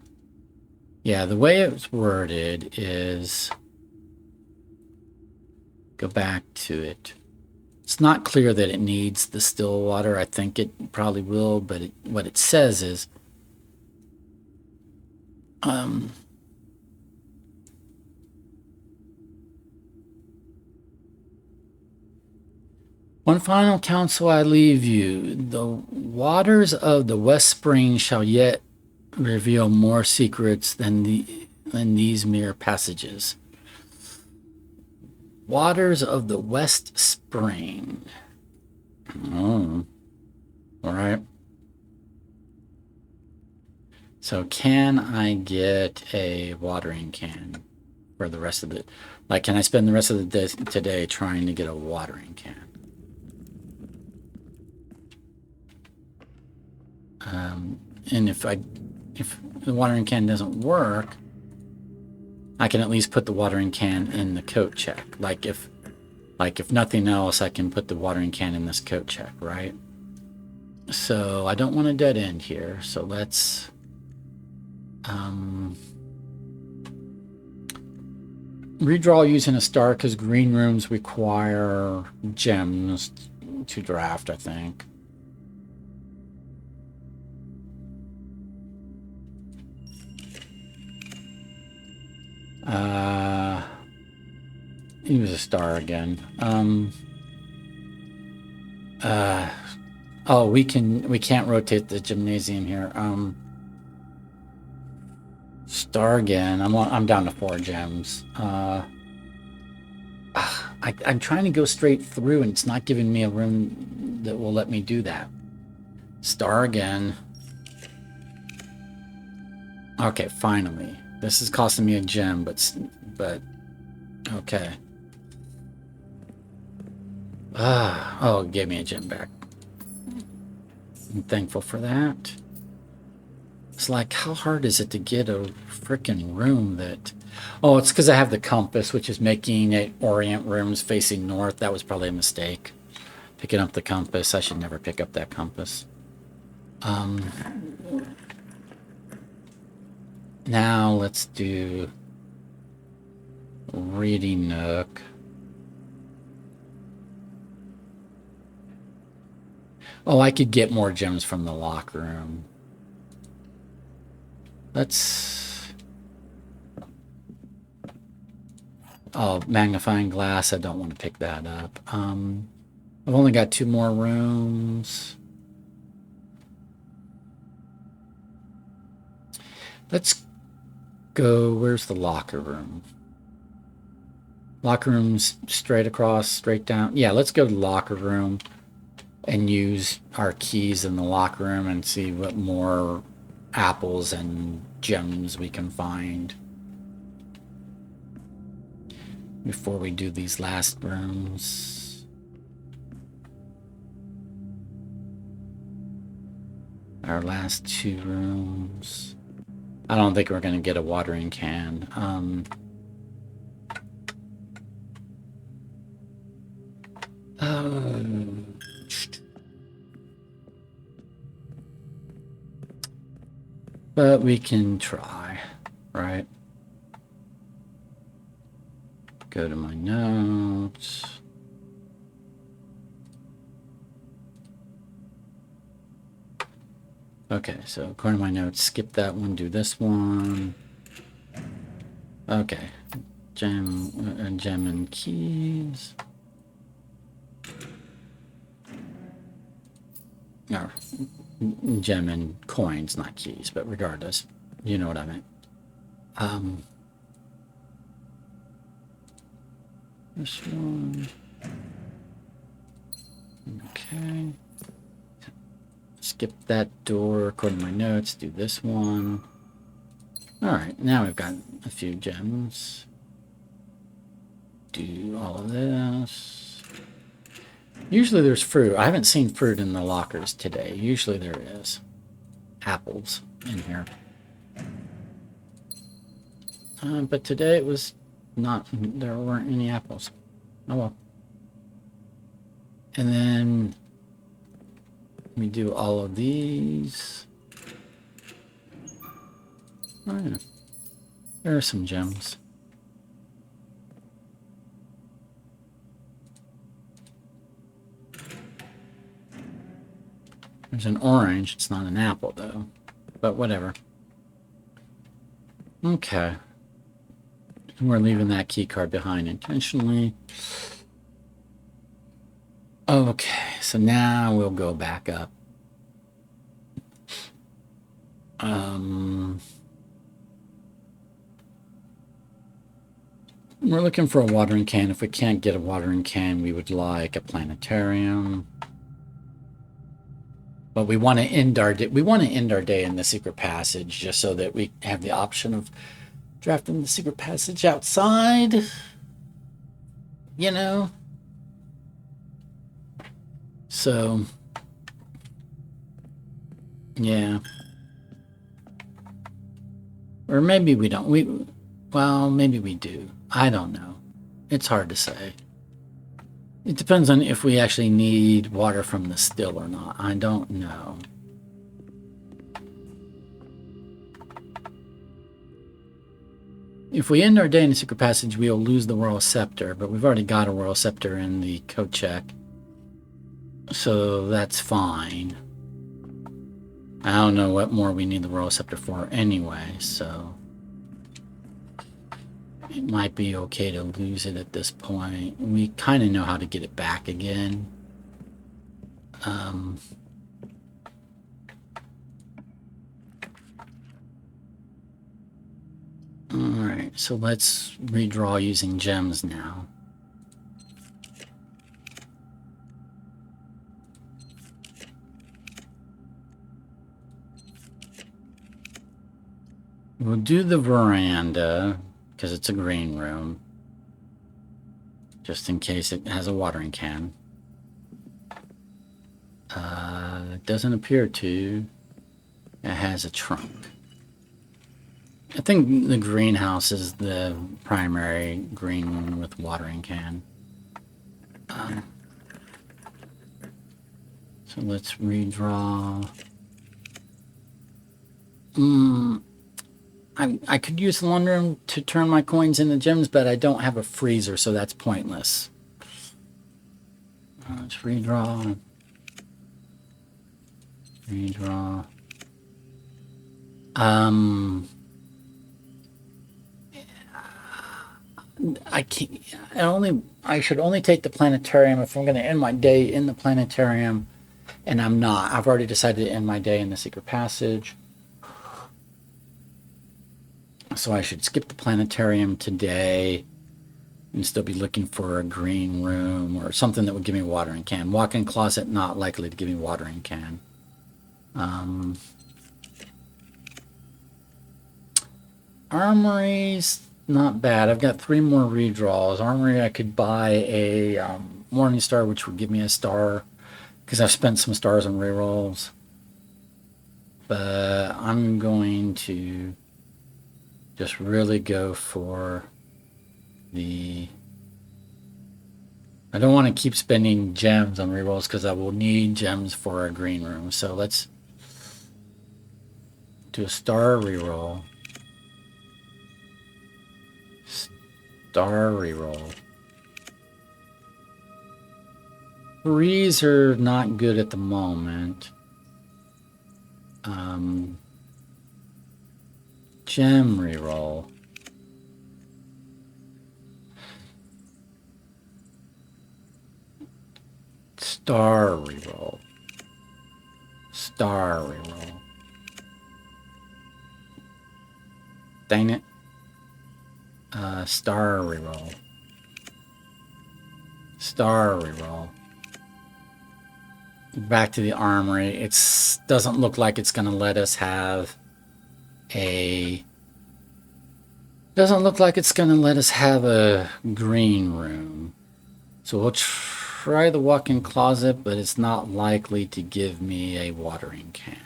Speaker 1: Yeah, the way it's worded is, go back to it. It's not clear that it needs the still water. I think it probably will, but what it says is, one final counsel I leave you. The waters of the West Spring shall yet reveal more secrets than these mere passages. Waters of the West Spring. Oh. All right. So can I get a watering can for the rest of it? Like, can I spend the rest of the day today trying to get a watering can? And if the watering can doesn't work, I can at least put the watering can in the coat check. Like if nothing else, I can put the watering can in this coat check, right? So I don't want a dead end here. So let's redraw using a star because green rooms require gems to draft, I think. Use a star again. Oh, we can't rotate the gymnasium here. Star again. I'm down to 4 gems. I'm trying to go straight through and it's not giving me a room that will let me do that. Star again. Okay, finally. This is costing me a gem, but okay. Oh, it gave me a gem back. I'm thankful for that. It's like, how hard is it to get a freaking room that... Oh, it's because I have the compass, which is making it orient rooms facing north. That was probably a mistake. Picking up the compass. I should never pick up that compass. Now let's do reading nook. Oh, I could get more gems from the locker room. Let's... Oh, magnifying glass. I don't want to pick that up. I've only got 2 more rooms. Let's go... Where's the locker room? Locker room's straight across, straight down. Yeah, let's go to the locker room and use our keys in the locker room and see what more apples and gems we can find before we do these last rooms. Our last 2 rooms. I don't think we're going to get a watering can. But we can try, right? Go to my notes. Okay, so according to my notes, skip that one, do this one. Okay, gem and keys. No, gem and coins, not keys, but regardless, you know what I meant. This one. Okay. Skip that door according to my notes, do this one. Alright, now we've got a few gems. Do all of this. Usually there's fruit. I haven't seen fruit in the lockers today. Usually there is. Apples in here. But today it was not, there weren't any apples. Oh well. And then we do all of these. Oh yeah. There are some gems. There's an orange. It's not an apple, though. But whatever. Okay. We're leaving that key card behind intentionally. Okay, so now we'll go back up. We're looking for a watering can. If we can't get a watering can, we would like a planetarium. But we want to end our day. We want to end our day in the secret passage, just so that we have the option of drafting the secret passage outside. You know. So, yeah. Or maybe we don't. Well, maybe we do. I don't know. It's hard to say. It depends on if we actually need water from the still or not. I don't know. If we end our day in the secret passage, we'll lose the Royal Scepter, but we've already got a Royal Scepter in the code check. So that's fine. I don't know what more we need the Royal Scepter for anyway, so it might be okay to lose it at this point. We kind of know how to get it back again. Alright, so let's redraw using gems now. We'll do the veranda, because it's a green room. Just in case it has a watering can. It doesn't appear to. It has a trunk. I think the greenhouse is the primary green one with watering can. So let's redraw. I could use the laundry room to turn my coins into gems, but I don't have a freezer, so that's pointless. Let's redraw. Redraw. I can't. I should only take the planetarium if I'm going to end my day in the planetarium, and I'm not. I've already decided to end my day in the secret passage, so I should skip the planetarium today and still be looking for a green room or something that would give me a watering can. Walk-in closet, not likely to give me a watering can. Armory's not bad. I've got 3 more redraws. Armory, I could buy a Morning Star, which would give me a star, because I've spent some stars on rerolls. But I'm going to just really go for the... I don't want to keep spending gems on rerolls because I will need gems for a green room. So let's do a star reroll. Star reroll. 3s are not good at the moment. Gem reroll. Star reroll. Star reroll. Dang it. Star reroll. Star reroll. Back to the armory. It doesn't look like it's going to let us have a... Doesn't look like it's going to let us have a green room. So we'll try the walk-in closet, but it's not likely to give me a watering can.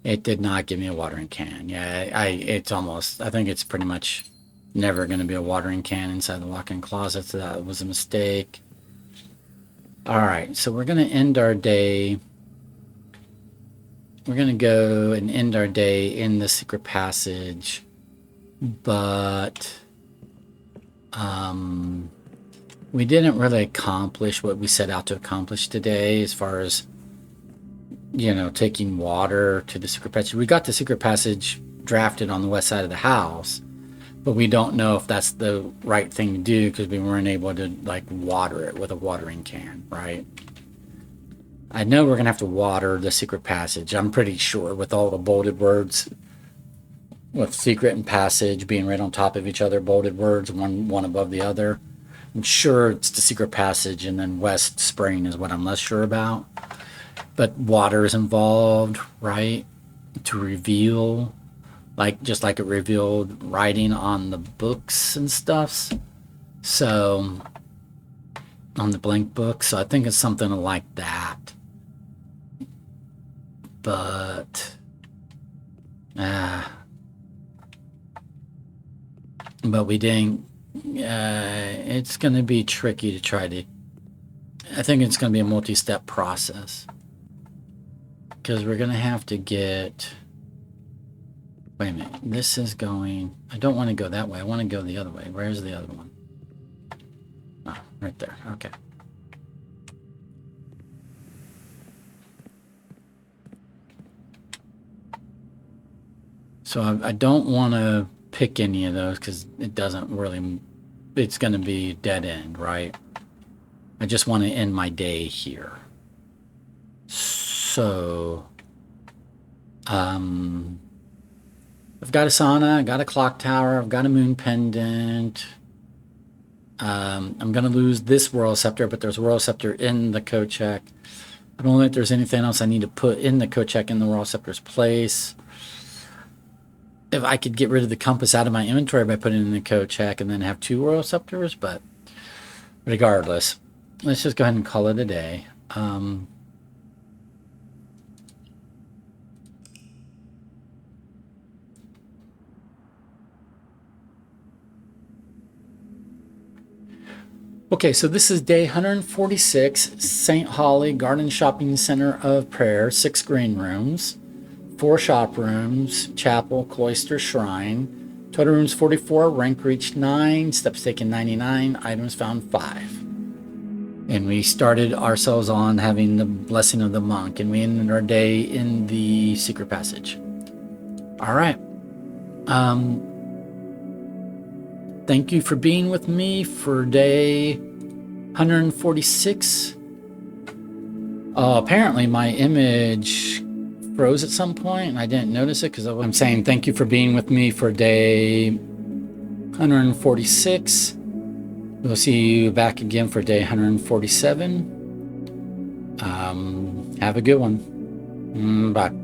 Speaker 1: It did not give me a watering can. Yeah, it's almost... I think it's pretty much never going to be a watering can inside the walk-in closet, so that was a mistake. All right, so we're going to end our day... We're going to go and end our day in the secret passage, but we didn't really accomplish what we set out to accomplish today as far as, you know, taking water to the secret passage. We got the secret passage drafted on the west side of the house, but we don't know if that's the right thing to do because we weren't able to, like, water it with a watering can, right? I know we're going to have to water the secret passage. I'm pretty sure with all the bolded words, with secret and passage being right on top of each other, bolded words, one above the other. I'm sure it's the secret passage, and then West Spring is what I'm less sure about. But water is involved, right? To reveal, like just like it revealed writing on the books and stuff. So, on the blank book. So I think it's something like that. But we didn't. It's going to be tricky to try to... I think it's going to be a multi-step process. Because we're going to have to get... Wait a minute. This is going... I don't want to go that way. I want to go the other way. Where's the other one? Oh, right there. Okay. So I don't want to pick any of those because it doesn't really... It's going to be dead end, right? I just want to end my day here. So... I've got a sauna, I've got a clock tower, I've got a moon pendant. I'm going to lose this World Scepter, but there's a World Scepter in the code check. I don't think there's anything else I need to put in the code check in the World Scepter's place. If I could get rid of the compass out of my inventory by putting it in the code check and then have 2 World Scepters, but regardless, let's just go ahead and call it a day. Okay, so this is day 146, St. Holly Garden Shopping Center of Prayer, 6 green rooms, 4 shop rooms, chapel, cloister, shrine. Total rooms 44, rank reached 9, steps taken 99, items found 5. And we started ourselves on having the blessing of the monk, and we ended our day in the secret passage. All right. Thank you for being with me for day 146. Apparently my image froze at some point and I didn't notice it because I'm saying thank you for being with me for day 146. We'll see you back again for day 147. Have a good one. Bye.